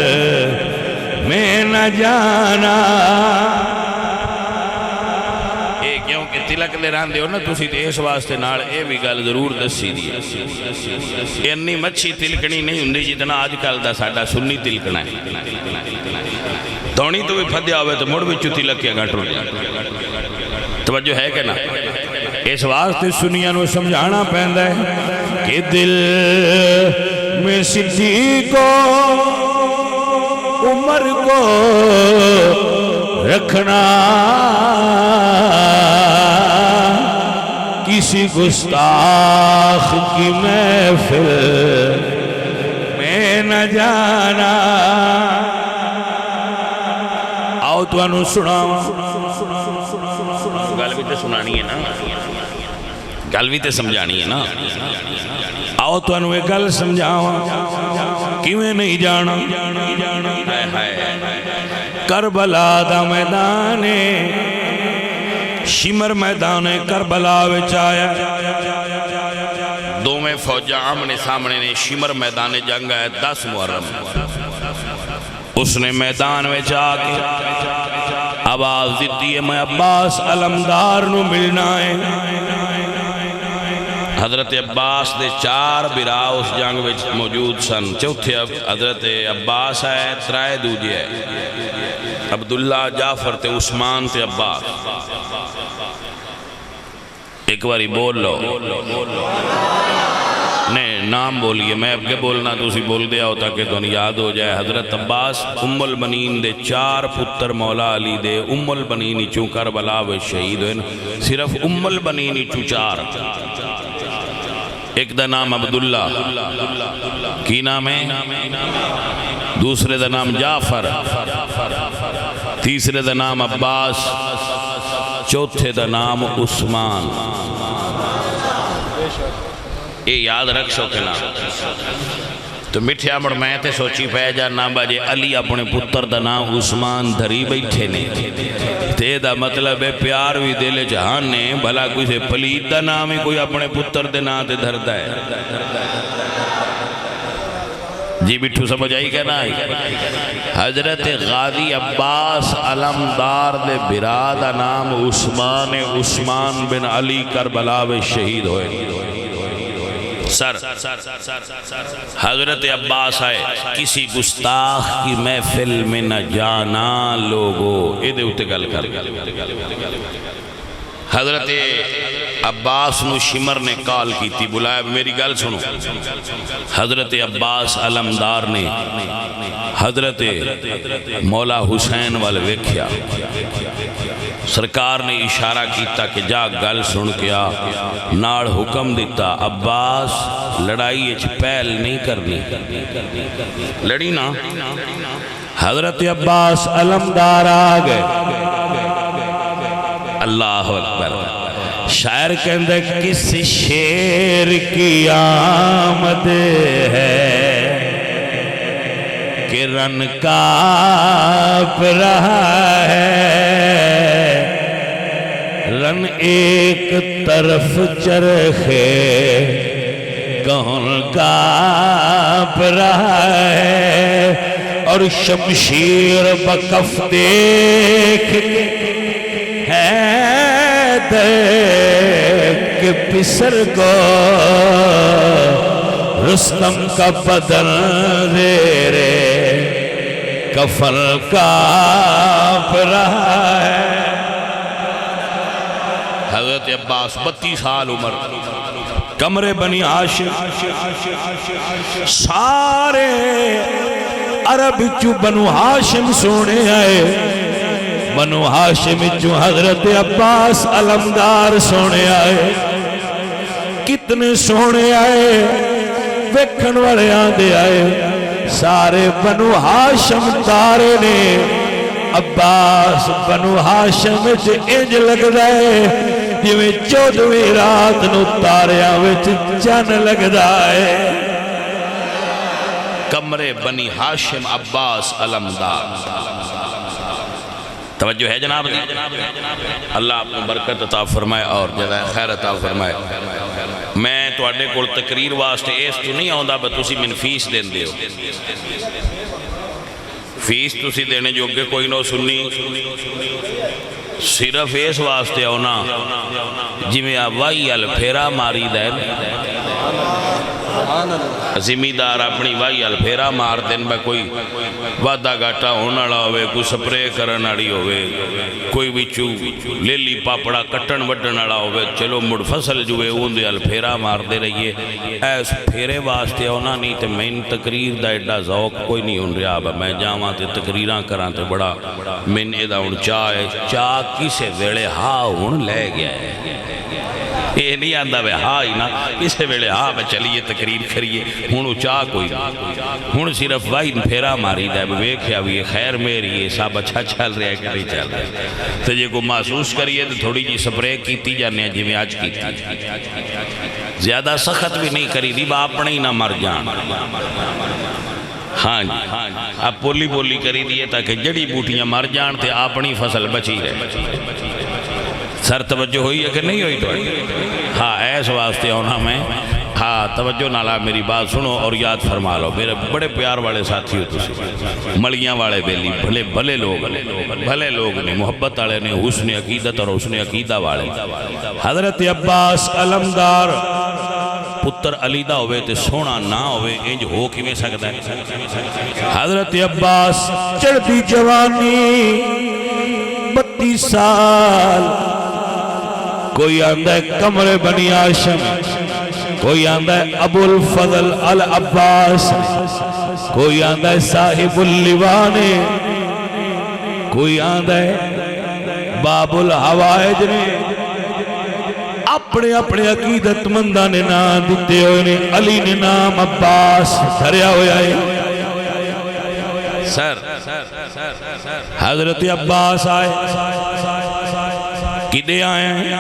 میں نہ جانا۔ تلک لے راندے ہو نا تسی تے اس واسطے نال اے بھی گل ضرور دسی دی ہے، انی مچھی تلکنی نہیں ہوندی جتنا آج کل دا ساڈا سنی تلکنا ہے۔ دھونی تو بھی پھدیا ہوئے تو مڑ وچوں تلکیاں گھٹ ہو جائیں، توجہ ہے کہ نا؟ اس واسطے سنیاں نو سمجھانا پیندا ہے کہ دل میں صدیق کو عمر کو رکھنا، کسی گستاخ کی محفل میں نہ جانا۔ آؤ تو انہوں سناواں، گل بھی تے سنانی ہے نا، گل بھی تے سمجھانی ہے نا۔ آؤ تو انہوں ایک گل سمجھاواں، کیویں نہیں جانا؟ کربلا دا میدانے شمر میدان کربلا وچ آیا، دو میں فوجاں آمنے سامنے نے، شمر میدان جنگ ہے 10 محرم، اس نے میدان وچ آکے آواز دیتی ہے میں عباس علمدار نو ملنا ہے۔ حضرت عباس دے 4 برا اس جنگ وچ موجود سن، چوتھے حضرت عباس ہے، 3 دوجے ہے، عبداللہ، جعفر تے عثمان تے عباس۔ ایک باری بول لو، نہیں نام بولیے، میں اب کے بولنا تو اسی بول دیا ہوتا کہ تو یاد ہو جائے۔ حضرت عباس ام البنین دے 4 پتر مولا علی دے، ام البنین چوں کربلا و شہید ہوئے، صرف ام البنین چوں 4۔ ایک دا نام عبداللہ، کی نام ہے؟ دوسرے دا نام جعفر، تیسرے دا نام عباس، چوتھے دا نام عثمان۔ یہ یاد رکھ سو کے نام تو مٹھیا مڑ میں تے سوچی پہ جانا باجے علی اپنے پتر دا نام عثمان دھری بیٹھے نے، تے دا مطلب ہے پیار بھی دل جہان نے، بھلا کوئی سے پلید دا نام ہے کوئی اپنے پتر دے نام تے دھردا ہے؟ جی بٹھو سمجھ آئی کہ نا؟ حضرت غازی عباس علمدار دے برا دا نام عثمان بن علی کربلا و شہید ہوئے، سر حضرت عباس آئے کسی گستاخ کی محفل میں نہ جانا لوگو، اے دے اٹھے گل کر حضرت عباس نو شمر نے کال کی تھی، بلایا میری گل سنو. حضرت عباس علمدار نے حضرت مولا حسین والے ویکھیا، سرکار نے اشارہ کیتا کہ جا گل سن کیا، ناڑ حکم دیتا عباس لڑائی اچھ پہل نہیں کرنی، لڑی نا. حضرت عباس علمدار آگئے. اللہ اکبر. شاعر کہندے کس شیر کی آمد ہے کہ رن کانپ رہا ہے، رن ایک طرف چرخے کون کانپ رہا ہے، اور شمشیر بکف دیکھ کہ پسر کو رستم کا بدن زیرے کفن کانپ رہا ہے. حضرت عباس 32 سال عمر، کمرے بنی ہاشم، سارے عرب چو بنو ہاشم سونے آئے، بنو ہاشم چو حضرت عباس علمدار سونے آئے. کتنے سونے آئے، ویکھن والے آندے آئے، سارے بنو ہاشم تارے نے. عباس بنو ہاشم انج لگ دائے جویں 14ویں رات نو تاریاں وچ چن لگ دائے. کمرے بنی ہاشم عباس علمدار. توجہ ہے جناب دی؟ اللہ آپ کو برکت عطا فرمائے اور جزائے خیر عطا فرمائے. میں تو اڈے کول تقریر واسطے اس تو نہیں آؤں دا بتوسی من فیس دین دیو، فیس توسی دینے جو کہ کوئی نو سنی، صرف اس واسطے آؤنا جی میں آوائی الپھیرا ماری دین. زمیندار اپنی وائی الپھیرا مار دین با کوئی وعدہ گاٹا ہونا ہوئے، کوئی سپرے کرن آڑی ہوئے، کوئی بچو لیلی پاپڑا کٹن وڈن آڑا ہوئے، چلو مڑ فصل جوئے اون دے الپھیرا مار دے رہیے. ایس پھیرے واسطے ہونا نہیں تے میں ان تقریر دا ایڈا ذوق کوئی نہیں ہون رہا با. میں جاواں تے تقریراں کراں تے بڑا من ایدہ ہون چاہ کسے ویڑے ہاں ہون لے گیا ہے. یہ نہیں آندہ بے ہاں ہی نا کسے ویلے ہاں بے چلیے تقریر کریے ہونو چاہ کوئی ہون صرف وائی پھیرا ماری دے بیکھیا بھی خیر میری یہ سب اچھا چل رہا ہے کہ نہیں چل رہا ہے. تو یہ کو محسوس کریے تو تھوڑی جی سپرے کیتی جانے ہیں جی میں آج کیتی، زیادہ سخت بھی نہیں کری دی با اپنے ہی نہ مر جان. ہاں جی اب پولی پولی کری دیئے تاکہ جڑی بوٹیاں مر جان تے اپنی فصل بچی رہے. سر توجہ ہوئی ہے کہ نہیں ہوئی تو ہاں ایس واسطے ہونا میں ہاں توجہ نالا میری بات سنو اور یاد فرما لو. میرے بڑے پیار والے ساتھی ہو تسی، ملیاں والے بیلی بھلے لوگ نے، محبت والے نے، حسن عقیدت اور حسن عقیدہ والے. حضرت عباس علمدار پتر علیدہ ہوئے تے سونا نہ ہوئے انج ہو کی میں سکتا ہے. حضرت عباس چڑھتی جوانی 32 سال. کوئی آندہ ہے کمر بنی ہاشم، کوئی آندہ ہے ابو الفضل العباس، کوئی آندہ ہے صاحب اللوانے، کوئی آندہ ہے باب الحوائج نے. اپنے اپنے عقیدت مندہ نے نام دیتے ہوئے نے. علی نے نام عباس دھریا ہویا ہے. سر حضرت عباس آئے کدے آئے ہیں؟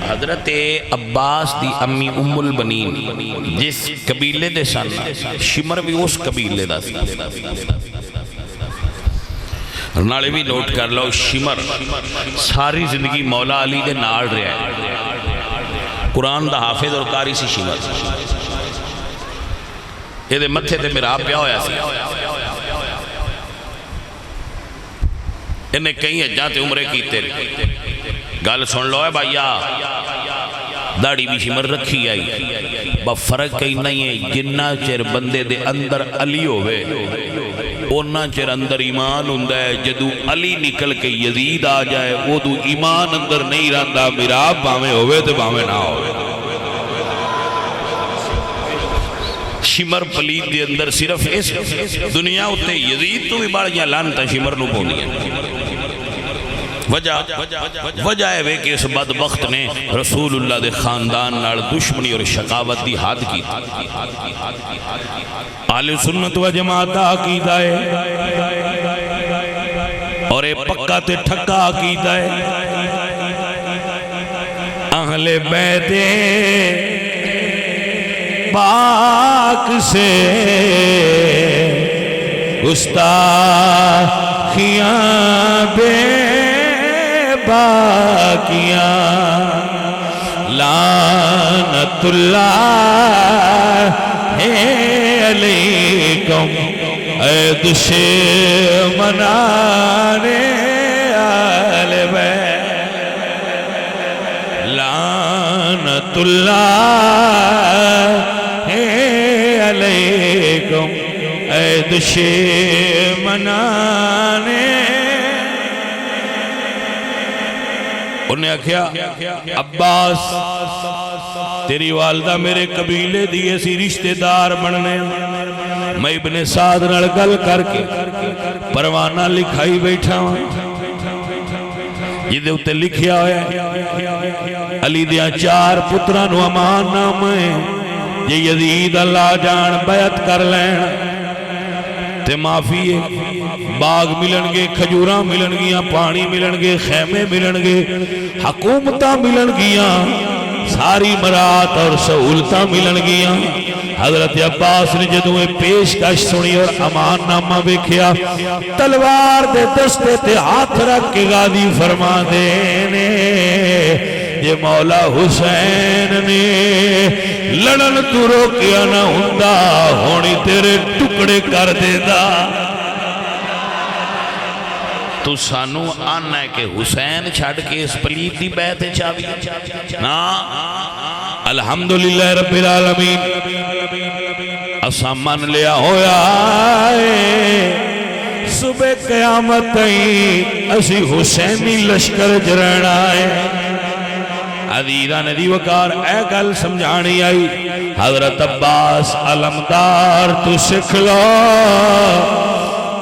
حضرت عباس دی امی ام البنین جس قبیلے دے سن، شمر بھی اس قبیلے دا سی. نالے بھی نوٹ کر لو، شمر ساری زندگی مولا علی دے نال رہا ہے. قرآن دا حافظ اور قاری سی شمر. یہ دے متھے تے میرا پیا ہویا سی. انہیں کہیں اجاں تے عمرے کیتے. گل سن لو ہے بھائیا، داڑھی بھی شمر رکھی آئی با فرق کئی نہیں ہے جنہ چر بندے دے اندر علی ہوئے اونا چر اندر ایمان ہوندہ ہے جدو علی نکل کے یزید آ جائے وہ دو ایمان اندر نہیں رہندا میراب باویں ہوئے تے باویں نہ ہوئے شمر پلید دے اندر صرف اس دنیا ہوتے یزید تو بھی بڑھیا لانتا شمر نو پوندی ہے وجہ ہے کہ اس بدبخت نے رسول اللہ دے خاندان نال دشمنی اور شقاوت دی حد کی اہل سنت و جماعت عقیدہ ہے اور اے پکا تے ٹھکا عقیدہ ہے اہل بیت پاک سے گستاخیاں بے باقیاں لعنت اللہ علیکم اے دشمنان اہل بیت لعنت اللہ علیکم اے دشمنان انہیں کیا عباس تیری والدہ میرے قبیلے دیئے سی رشتہ دار بننے میں ابن سعد نال گل کر کے پروانہ لکھائی بیٹھا ہوں یہ دے اتے لکھیا ہویا علی دیا 4 پترانو امان نام ہے یہ یزید اللہ جان بیعت کر لین تے معافی ہے باغ ملن گے کھجوراں ملن گیاں پانی ملن گے خیمے ملن گے حکومتاں ملن گیاں ساری مرات اور سہولتاں ملن گیاں حضرت عباس نے جدوں پیشکش سنی اور امان نامہ بیکھیا تلوار دے دستے تے ہاتھ رکھ کے غازی فرما دینے یہ مولا حسین نے لڑن تو روکیا نہ ہوندا ہونی تیرے ٹکڑے کر دے دا تو سانو آنا ہے کہ حسین چھاڑ کے اس پلید دی بیعت چاوی نا الحمدللہ رب العالمین اسا من لیا ہویا ہے صبح قیامت تئی اسی حسینی لشکر جرنا ہے عزیزان دی وقار اے گل سمجھانی آئی حضرت عباس علمدار تو سکھ لو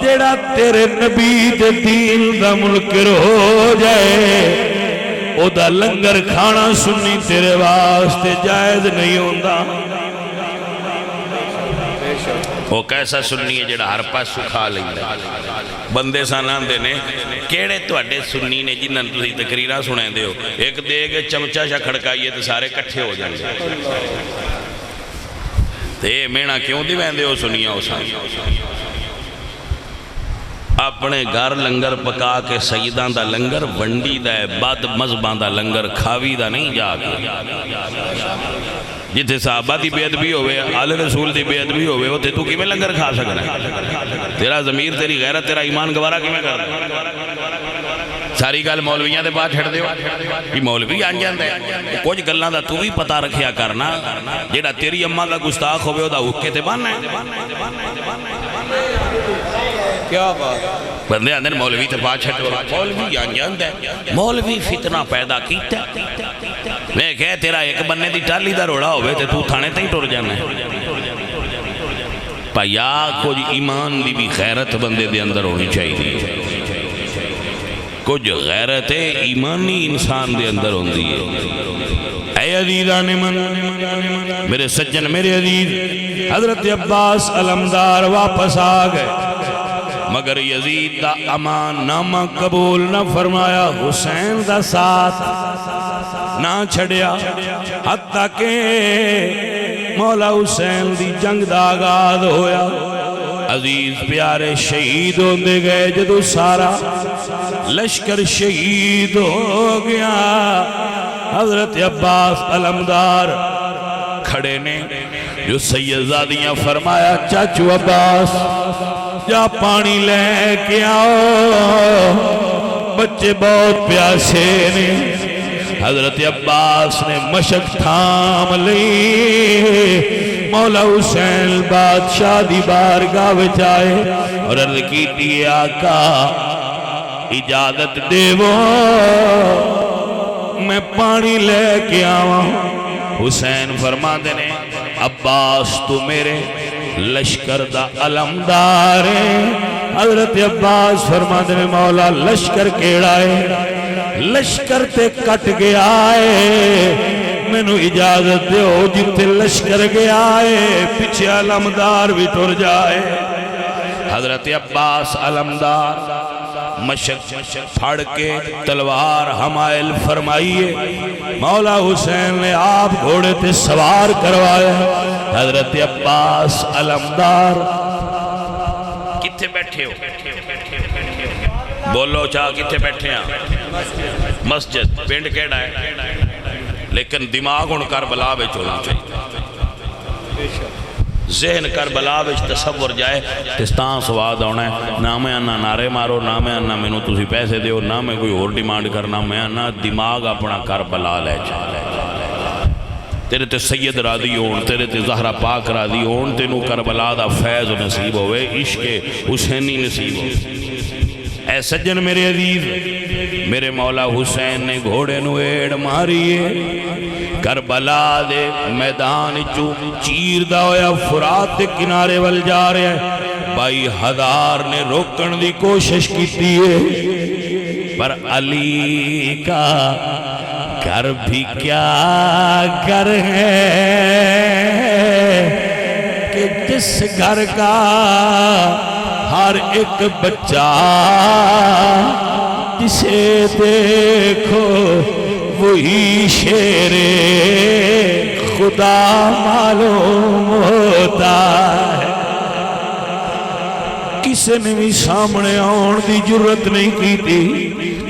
جیڑا تیرے نبی دے دین دا منکر ہو جائے او دا لنگر کھانا سنی تیرے واسطے جائز نہیں ہوندہ وہ کیسا سننی ہے جڑا ہر پاس سکھا لیں بندے سانان دینے کیڑے تو اڈے سننی نے جنہاں تسی تقریرہ سنیں دے ہو ایک دے گے چمچہ شا کھڑکائیے تو سارے کٹھے ہو جائیں تے مینا کیوں دی ویندے ہو سنیاں ہو سانی اپنے گھر لنگر پکا کے سیدان دا لنگر ونڈی دا ہے بد مذبان دا لنگر کھاوی دا نہیں جا کے جتے صحابہ دی بے ادبی ہوئے آل رسول دی بے ادبی ہوئے ہوتے تو کیویں لنگر کھا سکنا ہے تیرا ضمیر تیری غیرت تیرا ایمان گوارا کیویں کر ساری گل مولویاں دے بعد چھڑ دیو یہ مولوی آن جاندے کچھ گلاں دا تو بھی پتہ رکھیا کرنا جیڑا تیری اماں دا گستاخ ہوئے دا حکے تے باننا ہے کیا بات بندے اندر مولوی تے بعد چھڑ مولوی آن جاندے مولوی فتنہ پیدا کیتا میں کہے تیرا ایک بننے دی ٹالی دا روڑا ہوئے تے تو تھانے تے ہی ٹور جانا ہے پایا کچھ ایمان دی بھی غیرت بندے دے اندر ہونی چاہیے کچھ غیرت ایمانی انسان دے اندر ہوندی ہے اے عزیزان من میرے سجن میرے عزیز حضرت عباس علمدار واپس آ گئے مگر یزید دا امان نامہ قبول نہ فرمایا حسین دا ساتھ نہ چھڑیا حتیٰ کہ مولا حسین دی جنگ دا آغاز ہویا عزیز پیارے شہید ہوندے گئے جدو سارا لشکر شہید ہو گیا حضرت عباس علمدار کھڑے نے جو سیدزادیاں فرمایا چاچو عباس جا پانی لے کے آؤ بچے بہت پیاسے نے حضرت عباس نے مشق تھام لی، مولا حسین بادشاہ دی بارگاہ وچ آئے اور عرض کیتی آقا اجازت دیو میں پانی لے کے آواں۔ حسین فرماندے نے عباس تو میرے لشکر دا علمدار ہے۔ حضرت عباس فرماندے نے مولا لشکر کیڑا ہے؟ لشکر تے کٹ گیا ہے، میں نو اجازت دیو جتے لشکر گیا ہے پیچھے علمدار بھی ٹر جائے۔ حضرت عباس علمدار مشق پھڑ کے تلوار حمائل فرمائیے، مولا حسین نے آپ گھوڑے تے سوار کروایا۔ حضرت عباس علمدار کتھے بیٹھے ہو؟ بولو چاہ کتھے بیٹھے ہیں؟ مسجد پنڈ کیڑا ہے، لیکن دماغ ان کربلا بچ ہونا چاہیے، ذہن کربلا بچ تصور جائے تستان سواد ہونا ہے۔ نہ میں انہا نعرے مارو، نہ میں انہا میں نو تسی پیسے دیو، نہ میں کوئی اور ڈیمانڈ کرنا، میں انہا دماغ اپنا کربلا لے چاہے۔ تیرے تے سید راضی ہون، تیرے تے زہرہ پاک راضی ہون، تینو کربلا دا فیض نصیب ہوئے، عشق حسینی نصیب ہوئے۔ اے سجن میرے عزیز، میرے مولا حسین نے گھوڑے نو ایڑ ماریے، کربلا دے میدان چو چیر دا ہویا فرات دے کنارے وال جا رہے ہیں۔ 22,000 نے روکن دی کوشش کیتی ہے، پر علی کا گھر بھی کیا گھر ہے کہ جس گھر کا ہر ایک بچہ جسے دیکھو وہی شیر خدا معلوم ہوتا ہے۔ کسی نے بھی سامنے آن دی جرت نہیں کی تھی۔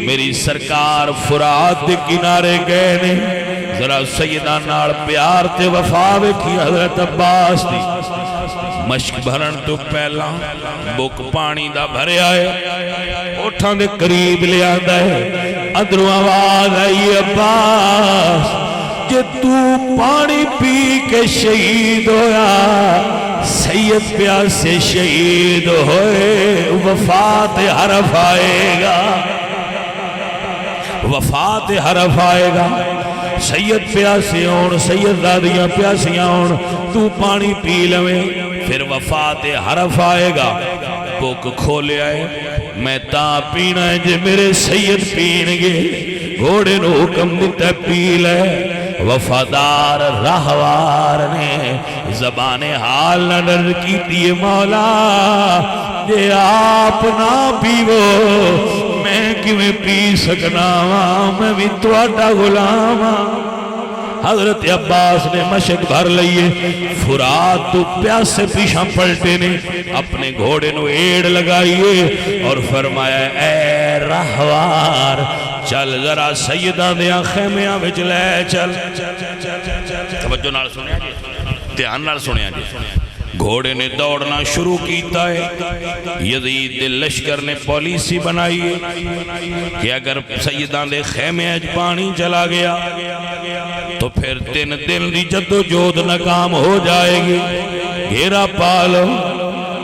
میری سرکار فرات دے کنارے گئے نے، ذرا سیدہ نال پیار تے وفا ویکھی حضرت عباس دی۔ مشک بھرن تو پہلا بک پانی دا بھرے آئے، اوٹھاں دے قریب لے آندا ہے، ادھروں آواز آئی عباس کہ تو پانی پی کے شہید ہویا، سید پیاسے شہید ہوئے، وفات حرف آئے گا، وفات حرف آئے گا۔ سید پیاسے ہون، سید دادیاں پیاسیاں ہون، تو پانی پی لویں، پھر وفات حرف آئے گا۔ بک کھولے آئے، میں تاں پینا ہے جے میرے سید پین گے، گھوڑے نو حکم دیتا پی لے۔ وفادار راہوار نے زبان حال نہ ڈر کی تی، مولا جے آپ نہ پیو میں کیویں پی سکنا وا، میں بھی تواڈا غلام ہاں۔ حضرت عباس نے مشک بھر لئیے، فرات تو پیاسے پیشاں پلٹے نے، اپنے گھوڑے نو ایڑ لگائیے اور فرمایا اے راہوار چل ذرا سیدہ دیاں خیمیاں وچ لے چل۔ توجہ نال سنیا جی، دھیان نال سنیا جی۔ گھوڑے نے دوڑنا شروع کیتا ہے، یزید لشکر نے پالیسی بنائی ہے کہ اگر سیدہ دے خیمے اج پانی چلا گیا تو پھر 3 دن دی جدوجہد ناکام ہو جائے گی۔ گھیرا پالو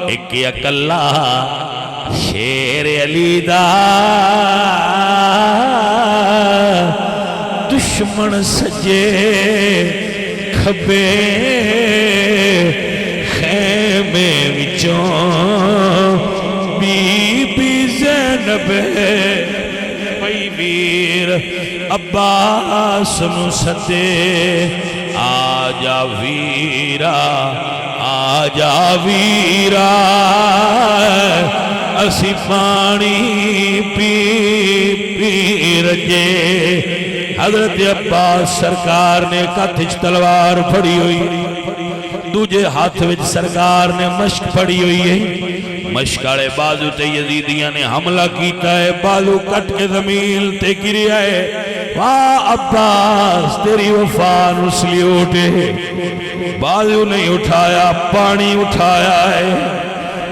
ایک اکلا شیر علی دا، دشمن سجے کھبے خیمے وچوں، بی بی زینب پئی ویر عباس نو سدے، آجا ویرا آجا ویرا اسی پانی پی پی رجے۔ حضرت عباس سرکار نے ہاتھ وچ تلوار پھڑی ہوئی، دوجے ہاتھ وچ سرکار نے مشک پھڑی ہوئی ہے۔ مشکالے بازو تے یزیدیاں نے حملہ کیتا ہے، بالو کٹ کے زمین تے گریا ہے۔ واہ عباس تیری وفا نو سلیوٹ ہے، بالو نہیں اٹھایا، پانی اٹھایا ہے،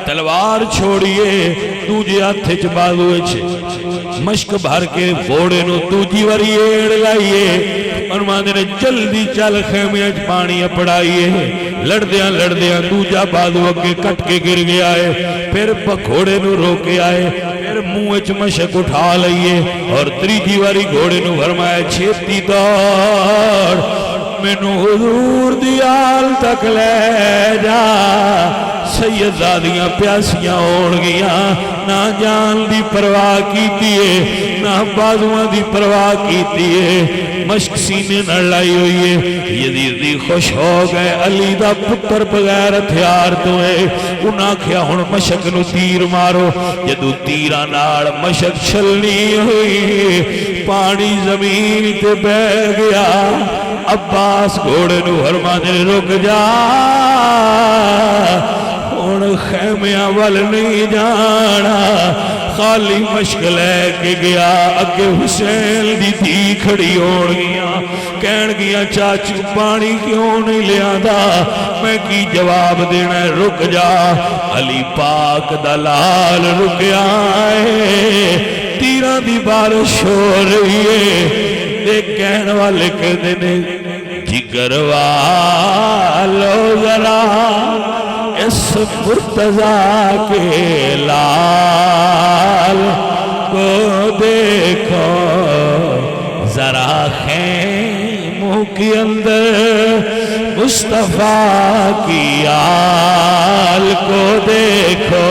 تلوار چھوڑیے، دوجے ہاتھ وچ بالو وچ مشک بھر کے گھوڑے نو دوجی واری ایڑ لائیے فرماندے نے جلدی چل خیمے پانی اپڑائیے لڑدیاں دوجا بازو اگے کٹ کے گر گیا ہے پھر گھوڑے نو روکے آئے پھر منہ مشک اٹھا لئیے اور تریجی واری گھوڑے نو فرمایا چھیتی دوڑ مینو حضور دی آل تک لے جا سیدزادیاں پیاسیاں اوڑ گیاں نہ جان دی پرواہ کیتی ہے نہ بازوان دی پرواہ کیتی ہے مشک سینے نہ لائی ہوئی ہے یزید دی خوش ہو گئے علی دا پتر بغیر ہتھیار تو ہے انہاں کیا ہن مشک نو تیر مارو جدو تیرہ نال مشک چھلنی ہوئی پانی زمین تے بہ گیا عباس گھوڑے نو فرماندے نے رک جا ہن خیمیاں ول نہیں جانا خالی مشک لے کے گیا اگے حسین دی دھی کھڑی ہوڑ گیا کہن گیا چاچو پانی کیوں نہیں لیا دا میں کی جواب دینا ہے رک جا علی پاک دلال رکیا ہے تیرہ دی بارش ہو رہی ہے دیکھ کہن والے کہتے نے جگر والو ذرا اس مرتضی کے لال کو دیکھو ذرا خیموں کی اندر مصطفیٰ کی آل کو دیکھو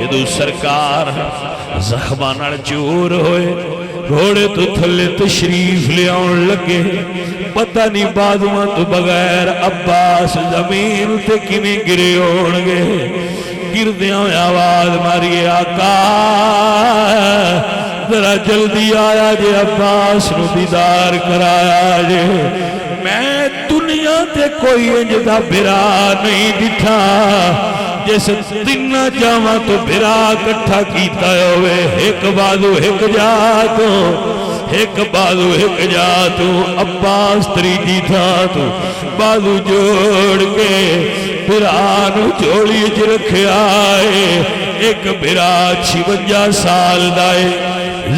یہ سرکار زخمانہ چور ہوئے گھوڑے تو تھلے تشریف لے آن لگے پتہ نہیں بازوان تو بغیر عباس زمین تے کیویں گرے ہونگے گردیاں آواز ماری آقا ذرا جلدی آیا جے عباس نو دیدار کرایا جے میں دنیا تے کوئی انجدہ بھرا نہیں ڈٹھا جیسے تینہ جاواں تو بھرا کٹھا کیتا ہوئے ایک بازو ایک جا تو ایک بازو ایک جا تو عباس تریجی تھا تو بازو جوڑ کے بھرانو جوڑی رکھے آئے ایک بھرا 56 سال دائے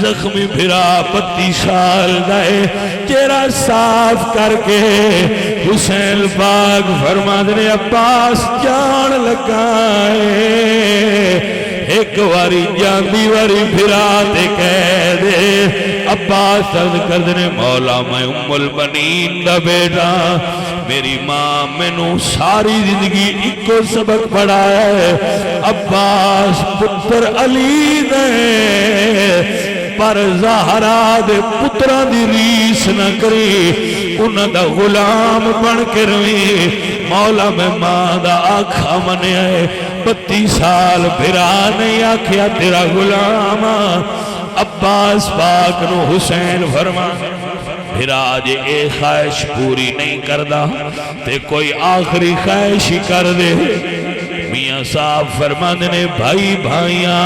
زخمی بھرا 32 سال دائے چہرہ صاف کر کے حسین پاک فرما دنے عباس جان لگائے ایک واری جاندی واری بھرا تے کہہ دے عباس عرض کر دنے مولا میں ام البنین دا بیٹا میری ماں میں نو ساری زندگی ایک کو سبق پڑھایا ہے عباس پتر علی دے پر زہرا دے پتران دی ریس نہ کری انہاں دا غلام بن کے روی مولا میں ماں دا آکھا منے آئے 32 سال بھرا نہیں آکھیا تیرا غلام عباس پاک نو حسین فرما بھرا جے اے خواہش پوری نہیں کردہ تے کوئی آخری خواہش ہی کر دے میاں صاحب فرما دینے بھائی بھائیاں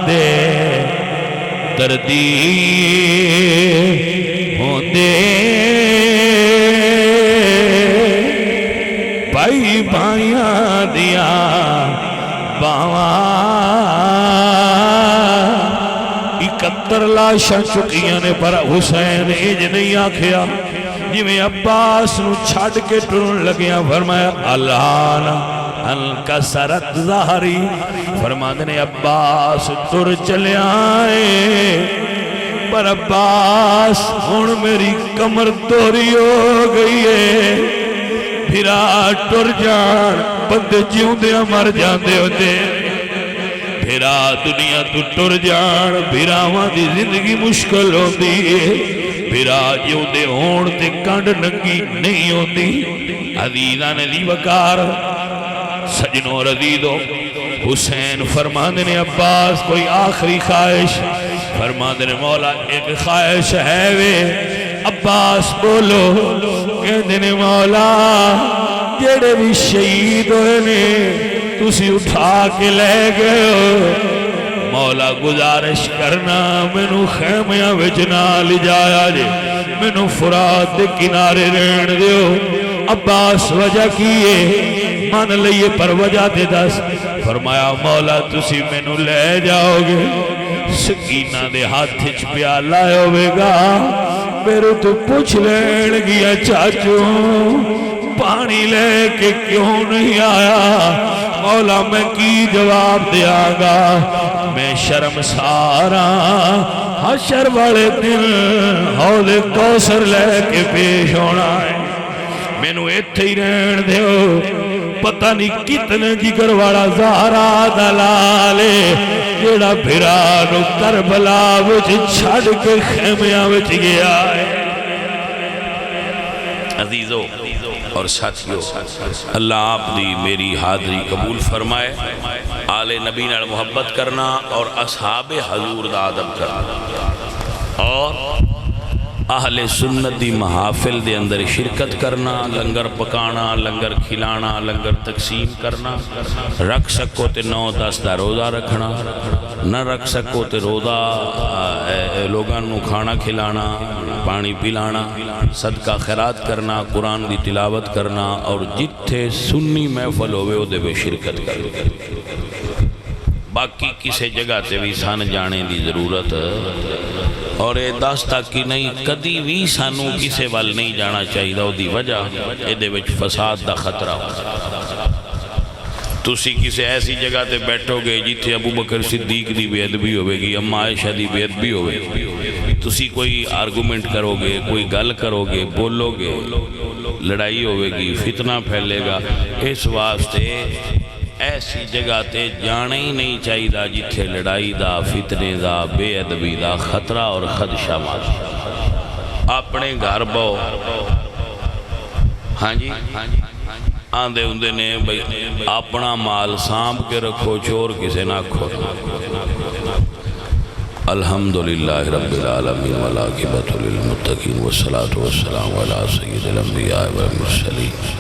دے دردی ہوندے بھائی بھائیاں دیا باواں 71 لاشاں چکیاں نے پر حسین اج نہیں آکھیا جی میں عباس نو چھڑ کے ٹرن لگیاں فرمایا الہانا انکسرت ظہری فرماندے نے عباس ٹر چلے آئے پر عباس ہن میری کمر توری ہو گئی ہے بھرا ٹر جان بندے جیوندیاں مر جاندے ہوتے بھرا دنیا تو ٹر جان بھراواں دی زندگی مشکل ہوندی ہے بھرا جیوندے ہون تے کنڈ ننگی نہیں ہوندی عزیزاں نے دی وقار سجنوں رضیدو حسین فرماندے نے عباس کوئی آخری خواہش فرماندے نے مولا ایک خواہش ہے وے عباس بولو کہندے نے مولا جڑے بھی شہید ہوئے نے تسی اٹھا کے لے گئے ہو مولا گزارش کرنا مینوں خیمیاں وچ نال جایا جے مینوں فرات دے کنارے رہن دیو عباس وجہ کیے من لئیے پر وجہ دے دس. فرمایا مولا تسی میں نو لے جاؤ گے, سکینہ دے ہاتھ چ پیالہ ہوئے گا, میرے تو پوچھ لین گیا چاچو پانی لے کے کیوں نہیں آیا. مولا میں کی جواب دیا گا, میں شرم سارا حشر والے دن حوض کوثر لے کے پیش ہونا ہے. میں نو ایتھے ہی رہن دیو, پتہ نہیں کتنے جگر والا زہرا دلالے جیڑا بھرانو کربلا وچ چھڑ کے خیمیاں وچ گیا ہے. عزیزو اور ساتھیو, اللہ آپ دی میری حاضری قبول فرمائے. آل نبی نال محبت کرنا اور اصحاب حضور دا ادب کرنا اور اہل سنت دی محافل دے اندر شرکت کرنا, لنگر پکانا, لنگر کھلانا, لنگر تقسیم کرنا. رکھ سکو تے 9-10 دا روزہ رکھنا, نہ رکھ سکو تے روزہ لوگاں نو کھانا کھلانا, پانی پلانا, صدقہ خیرات کرنا, قرآن دی تلاوت کرنا, اور جتھے سنی محفل ہوئے او دے شرکت کرنا. باقی کسے جگہ تے بھی سان جانے دی ضرورت, اور اے داستا کی نہیں کدی بھی سانو کسے وال نہیں جانا چاہیے دا. دی وجہ اے دے وچ فساد دا خطرہ ہو. تسی کسے ایسی جگہ تے بیٹھو گے جتھے ابو بکر صدیق دی بے ادبی ہوئے گی, اما عائشہ دی بے ادبی ہوئے گی, تسی کوئی آرگومنٹ کرو گے, کوئی گل کرو گے, بولو گے, لڑائی ہوئے گی, فتنہ پھیلے گا. اس واسطے ایسی جگہ تے جانا ہی نہیں چاہیے دا جتھے لڑائی دا, فتنے دا, بے ادبی دا خطرہ اور خدشہ موجود. اپنے گھر بہو, ہاں جی آندے ہوندے نے بھئی اپنا مال سانپ کے رکھو, چور کسے نہ کھونا. الحمدللہ رب العالمین والعاقبۃ للمتقین والصلاة والسلام علی سید الانبیاء والمرسلین.